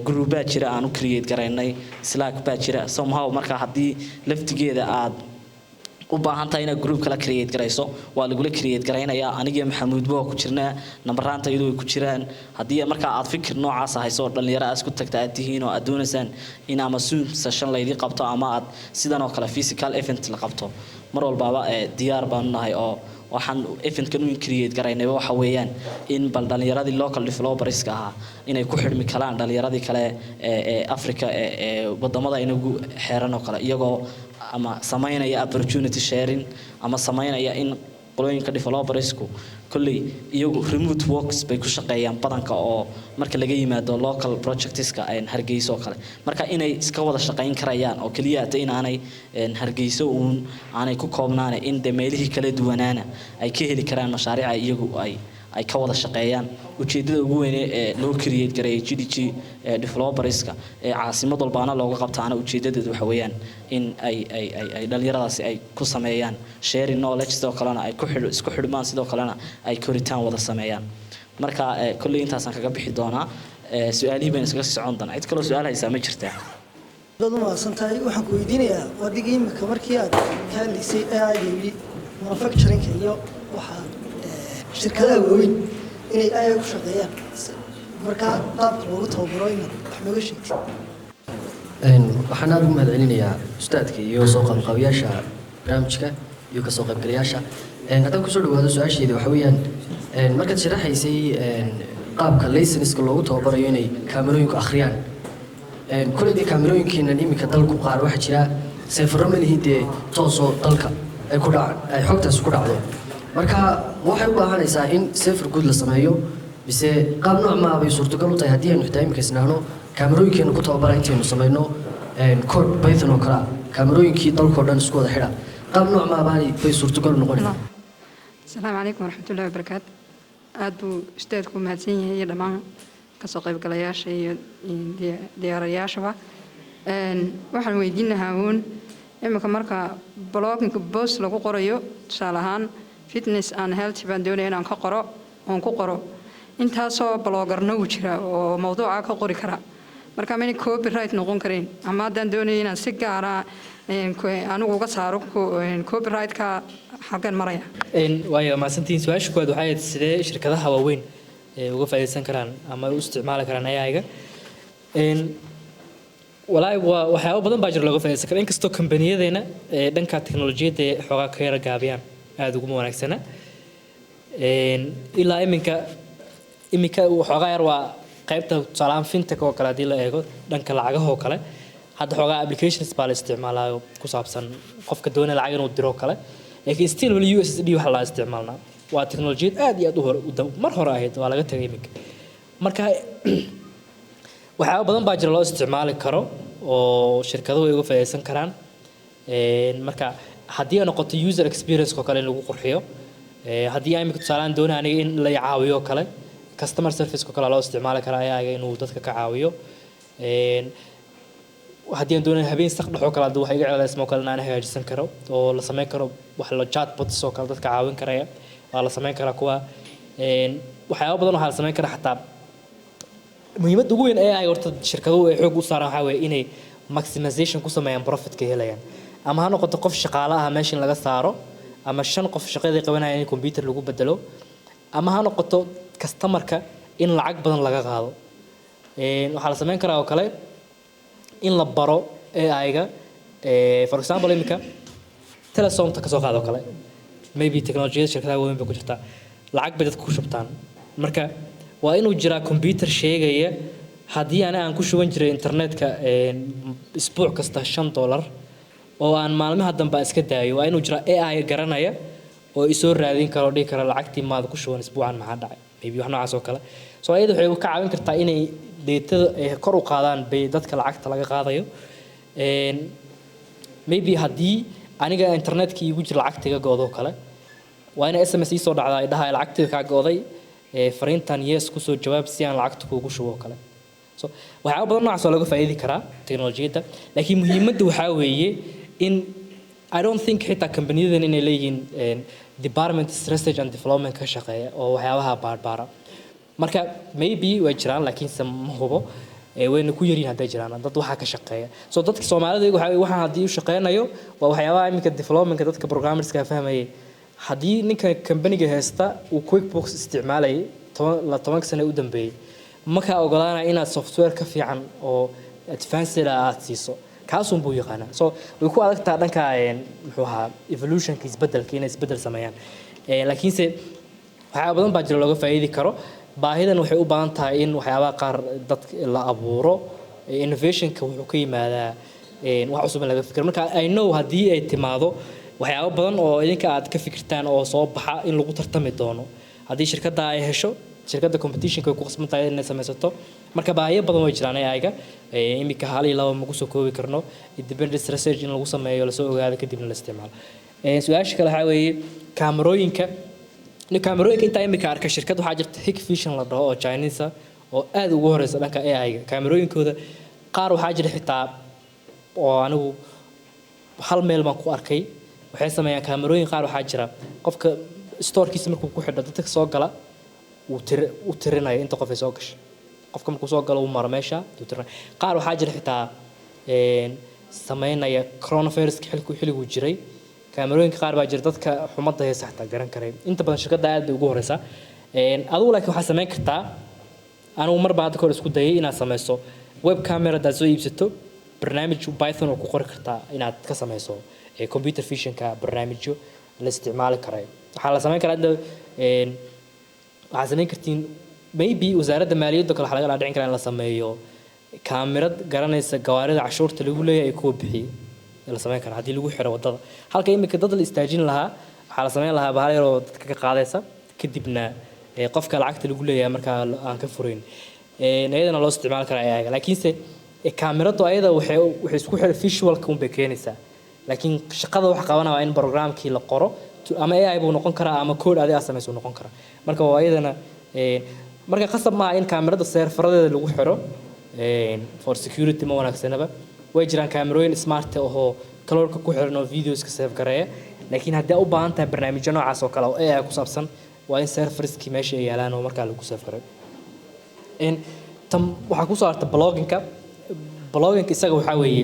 group baa jira aan u create gareynay Slack baa jira somehow marka haddii laftigeeda aad u baahan tahay inaad group kala create gareyso waa lagu la create gareynayaa aniga Maxamuud baa ku jirnaa numberanta iyadoo ku jiraan hadii marka aad fikir noocaas hayso dhalinyaro isku tagta aad tihiin oo aad doonaysaan in ama Zoom session la idin qabto ama aad sidan oo kale physical event la qabto mar walba diyaar baan nahay oo waxaan event kan u create gareynay waxa weeyaan in bal dhalinyaradii local developerska ah inay ku xidhmi karaan dhalinyaradii kale ee Africa ee wadamada inagu xeeran oo kale iyagoo ama sameynaya opportunity sharing ama sameynaya in qolooyinka developersku kulli iyagu remote works bay ku shaqeeyaan badanka oo marka laga yimaado local projectska ay Hargeysa oo kale marka inay iska wada shaqeyn karayaan oo kaliya inaanay Hargeysa uun aanay ku koobnaan in meelihii kala duwanaana ay ka heli karaan mashaariic iyagu ay ka wada shaqeeyaan ujeedada ugu weyn ee loo create gareeyay GDG developerska ee caasimad walbaana looga qabtaana ujeedadeedu waxa weeyaan in ay dhalinyaradaasi ay ku sameeyaan sharing knowledge sidoo kalena ay isku xidhmaan sidoo kalena ay koritaan wada sameeyaan marka kulli intaas aan kaga bixi doonaa su'aalihi baan iskaga socon doonaa cid kale su'aal haysa ma jirtaa dad ma santahay waxaan ku weydiinayaa wadigii imika markii aad ka hadlaysay AI manufacturing iyo waxa shirkadaha waaweyn inay ay ku shaqeeyaan marka qaabka loogu tababaro inaad wax nooga sheegtid waxaan aad ugu mahadcelinayaa ustaadka iyo soo qaybqabiyaasha barnaamijka iyo ka soo qaybgalayaasha haddaan kusoo dhawaado su-aasheeda waxa weeyaan markaad sharaxaysay qaabka laysenska loogu tababarayo inay kaamerooyinku akhriyaan kolleyda kaamerooyinkiinan iminka dalku qaar waxaa jira seefaro malihii dee toosoo dalka ay ku dhacaan ay xogtaasi ku dhacdo marka waxay u baahanaysaa in sefer guud la sameeyo bise qaab nooc ma bay suurtagal u tahay haddii aynu xitaa imika isnaahno kaamerooyinkeena ku tababara intaynu samayno code python oo kale kaamerooyinkii dalkoo dhan isku wada xidha qaab nooc ma bay suurtagal u noqonaysaa asalaamu calaykum waraxmatullahi wabarakaatu aad buu ustaadku mahadsan yahay iyo dhammaan kasoo qaybgalayaasha iyo diyaarayaashaba waxaan weydiin lahaa uun imika marka bloggingka post lagu qorayo tusaale ahaan fitness and health baan doonaya inaan ka qoro oon ku qoro intaasoo bloggerna uu jira oo mawduuca ka qori kara marka mani copyright noqon kareen ama haddaan doonaya inaan si gaara anigu uga saaro copyright-ka xaggan maraya waayo mahadsantihiin su-aasha koowaad waxay ahayd sidee shirkadaha waaweyn uga faa'iidaysan karaan ama u isticmaali karaan AI-ga walaahi waxyaabo badan baa jira looga faa'iidaysan kara inkastoo kambaniyadeenna dhanka teknolojiyadda xoogaa ka yara gaabiyaan aada uguma wanaagsana ilaa iminka waxoogaa yar waa qaybta tusaalahaan fintech oo kale haddii la eego dhanka lacagaha oo kale hadda xoogaa applications baa la isticmaalaayo ku saabsan qofka doonaya lacag inuu diro kale laakiin still wali USSD waxa la isticmaalnaa waa teknolojiyad aad iyo aad mar hore ahayd waa laga tagay iminka marka waxyaabo badan baa jira loo isticmaali karo oo shirkaduhu ay uga faa'iideysan karaan marka haddii ay noqoto user experience oo kale in lagu qurxiyo haddii ay imika tusaalaan doonaan aniga in la caawiyo kale customer service oo kale loo isticmaali karaa ayaga inuu dadka ka caawiyo haddii aan doonayo habeen saq dhaxoo kale hadda waxa iga celaysmo kale inaan hagaajisan karo oo la sameyn karo wax la chatbots oo kale dadka caawin karaya waa la sameyn karaa kuwa waxyaabo badan waxaa la sameyn karaa xataa muhiimadda ugu weyn ee ay horta shirkaduhu ay xoog u saaraan waxaa weeye inay maximization ku sameeyaan profitka helayaan ama ha noqoto qof shaqaale ah meesha in laga saaro ama 5 qof shaqadii qabanaya in computer lagu bedelo ama ha noqoto customerka in lacag badan laga qaado waxaa la sameyn karaa oo kale in la baro AI-ga for example imika telesomta ka soo qaado kale maybe technology shirkadaha weyn bay ku jirtaa lacag bay dadku ku shubtaan marka waa inuu jiraa computer sheegaya haddii aan ku shuban jiray internetka isbuuc kasta $5 oo aan maalmaha dambe iska daayo waa inuu jiraa AI garanaya oo isoo raadin karo dhigi kara lacagtii maad ku shuban isbuucan maxaa dhacay maybe wax noocaas oo kale soo ayadu waxay ka caawin kartaa inay data kor u qaadaan bay dadka lacagta laga qaadayo maybe haddii aniga internetka igu jira lacagtiga goodo kale waa inay SMS ii soo dhacdaa ay dhahay lacagtiga ka gooday fariintan yes ku soo jawaab si aan lacagta kuugu shubo kale so waxyaabo badan noocaas oo laga faa'iidi karaa teknolojiyadda laakiin muhiimadda waxaa weeye in I don't think xitaa companiyadan inay leeyihiin department research and development ka shaqeeya oo waxyaabaha baarbaara marka maybe way jiraan laakiin se ma hubo wayna ku yariin hadday jiraan dad waxaa ka shaqeeya so dadka Soomaalida waxaan haddii u shaqeynayo waa waxyaabaha iminka developmentka dadka programmerska fahmayay haddii ninka companyga haysta uu QuickBooks isticmaalayay 10 sano u dambeeyay ma ka ogolaanaya inaad software ka fiican oo advanced aad siiso kaasun buu yaqaanaa so way ku adagtaa dhanka muxuu ahaa evolutionka isbedelka inay isbedel sameeyaan laakiinse waxyaabo badan baa jira looga faa'iidi karo baahidan waxay u baahan tahay in waxyaabaha qaar dadka la abuuro innovationka wuxuu ka yimaadaa wax cusub in laga fikiro marka I know haddii ay timaado waxyaabo badan oo idinka aad ka fikirtaan oo soo baxa in lagu tartami doono haddii shirkadda ay hesho shirkadda competitionka ku qasban tahay inay samaysato marka baahiyo badan way jiraan ayaga imika hal iyo laba ma ku soo koobi karno independent research in lagu sameeyo la soo ogaado kadibna la isticmaalo su'aasha kale waxaa weeye kaamarooyinka inta imika arka shirkad waxaa jirta Hikvision la dhaho oo Chinese oo aad ugu horeysa dhanka AI-ga kaamarooyinkooda qaar waxaa jira xitaa oo anigu hal meel baan ku arkay waxay sameeyaan kaamarooyin qaar waxaa jira qofka storekiisa markuu ku xidho dadka soo gala uu tirinayo inta qof ay soo gashay qofka markuu soo galo uu maro meesha uu tirinayo qaar waxaa jira xitaa sameynaya coronavirus xilligu jiray kaamarooyinka qaar baa jira dadka xumadda haysta xataa garan karay inta badan shirkadda aad bay ugu horeysa adigu laakiin waxaa sameyn kartaa anigu marba hadda kor isku dayay inaad sameyso web camera daad soo iibsato barnaamij Python oo ku qori kartaa inaad ka sameyso computer visionka barnaamijyo la isticmaali karay waxaa la sameyn karaa waxaa sameyn kartiin maybe wasaaradda maaliyadda kale waxaa laga dhicin karaa in la sameeyo kaamirad garanaysa gawaarida cashuurta lagu leeyahay kuwa bixiyay la sameyn karaa haddii lagu xiro wadada halka imika dad la istaajin lahaa waxaa la sameyn lahaa bahal yar oo dadka ka qaadaysa kadibna qofka lacagta lagu leeyahay markaa aan ka furayn iyadana loo isticmaali karaa ayaga laakiinse kaamiradu ayada waxay isku xir visualka un bay keenaysaa laakiin shaqada waxa qabanaya in programkii la qoro ama AI buu noqon karaa ama code adiga samayso noqon karaa marka waa ayadana marka qasab ma in kaamirada serveradeeda lagu xiro for security ma wanaagsanaba way jiraan kaamirooyin smart oo kalorka ku xiran oo videos ka save gareeya laakiin haddii u baahan tahay barnaamijyo noocaas oo kale oo AI ku saabsan waa in serverski meesha ay yaalaan oo markaa lagu save gareeyo tam waxa ku soo harta bloggingka isaga waxa weeye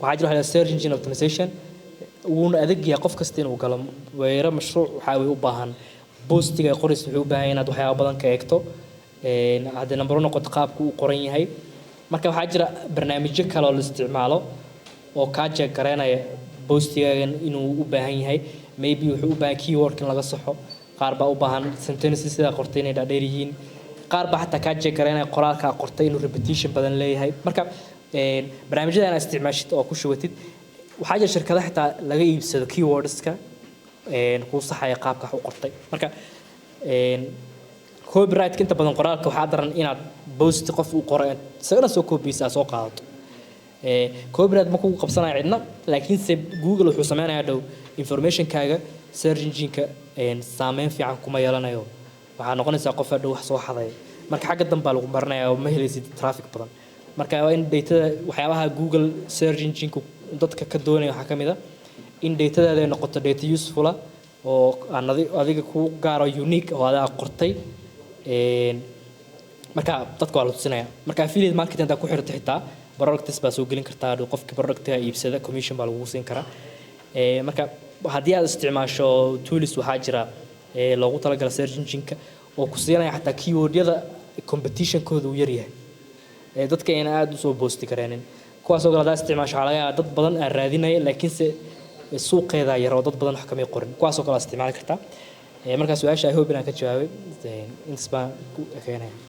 waxaa jira search engine optimization wuuna adag yahay qof kasta inuu galo weerar mashruuc waxa way u baahan boostiga qoris wuxuu u baahan inaad waxyaabo badan ka eegto haddii number noqoto qaabku uu qoran yahay marka waxaa jira barnaamijyo kale oo la isticmaalo oo ka jeeg gareynaya boostiga inuu u baahan yahay maybe wuxuu u baahan keyword in laga saxo qaar baa u baahan sentences sida qortay inay dhaadheer yihiin qaar baa xataa ka jeeg gareynaya qoraalka qortay inuu repetition badan leeyahay marka barnaamijyada aad isticmaashid oo ku shubatid waxaa jira shirkadaha xitaa laga iibsado keywordska ku saxaya qaabka wax u qortay marka copyright inta badan qoraalka waxaa daran inaad post qof u qoray isagana soo koobiyaysaa soo qaadato copyright ma kugu qabsanaya cidna laakiin se Google wuxuu sameeyaa dhow information kaaga search engine-ka saameyn fiican kuma yeelanayo waxa noqonaysa qof dhow wax soo xaday marka xagga dambe lagu baranayaa oo ma helaysid traffic badan marka waa in data waxyaabaha Google search engine-ku dadka ka doonaya waxa kamid ah in data-daada ay noqoto data useful ah oo aan adiga ku gaaro unique oo aad qortay marka dadka waa la tusinaya marka affiliate marketing inta ku xirto xitaa products baa soo gelin kartaa qofka productka iibsada commission baa lagu siin karaa marka haddii aad isticmaasho tools waxaa jira loogu talagalay search engine-ka oo ku siinaya xataa keyword-yada competition-kooda uu yar yahay dadka in aad u soo boosti kareenin kuwaas oo kala isticmaasho waxaa laga yaabaa dad badan aan raadinaya laakiinse suuqeeda yar oo dad badan wax kamay qorin kuwaas oo kala isticmaali kartaa marka su'aasha ay hope inaan ka jawaabay intaas baan ku keenaya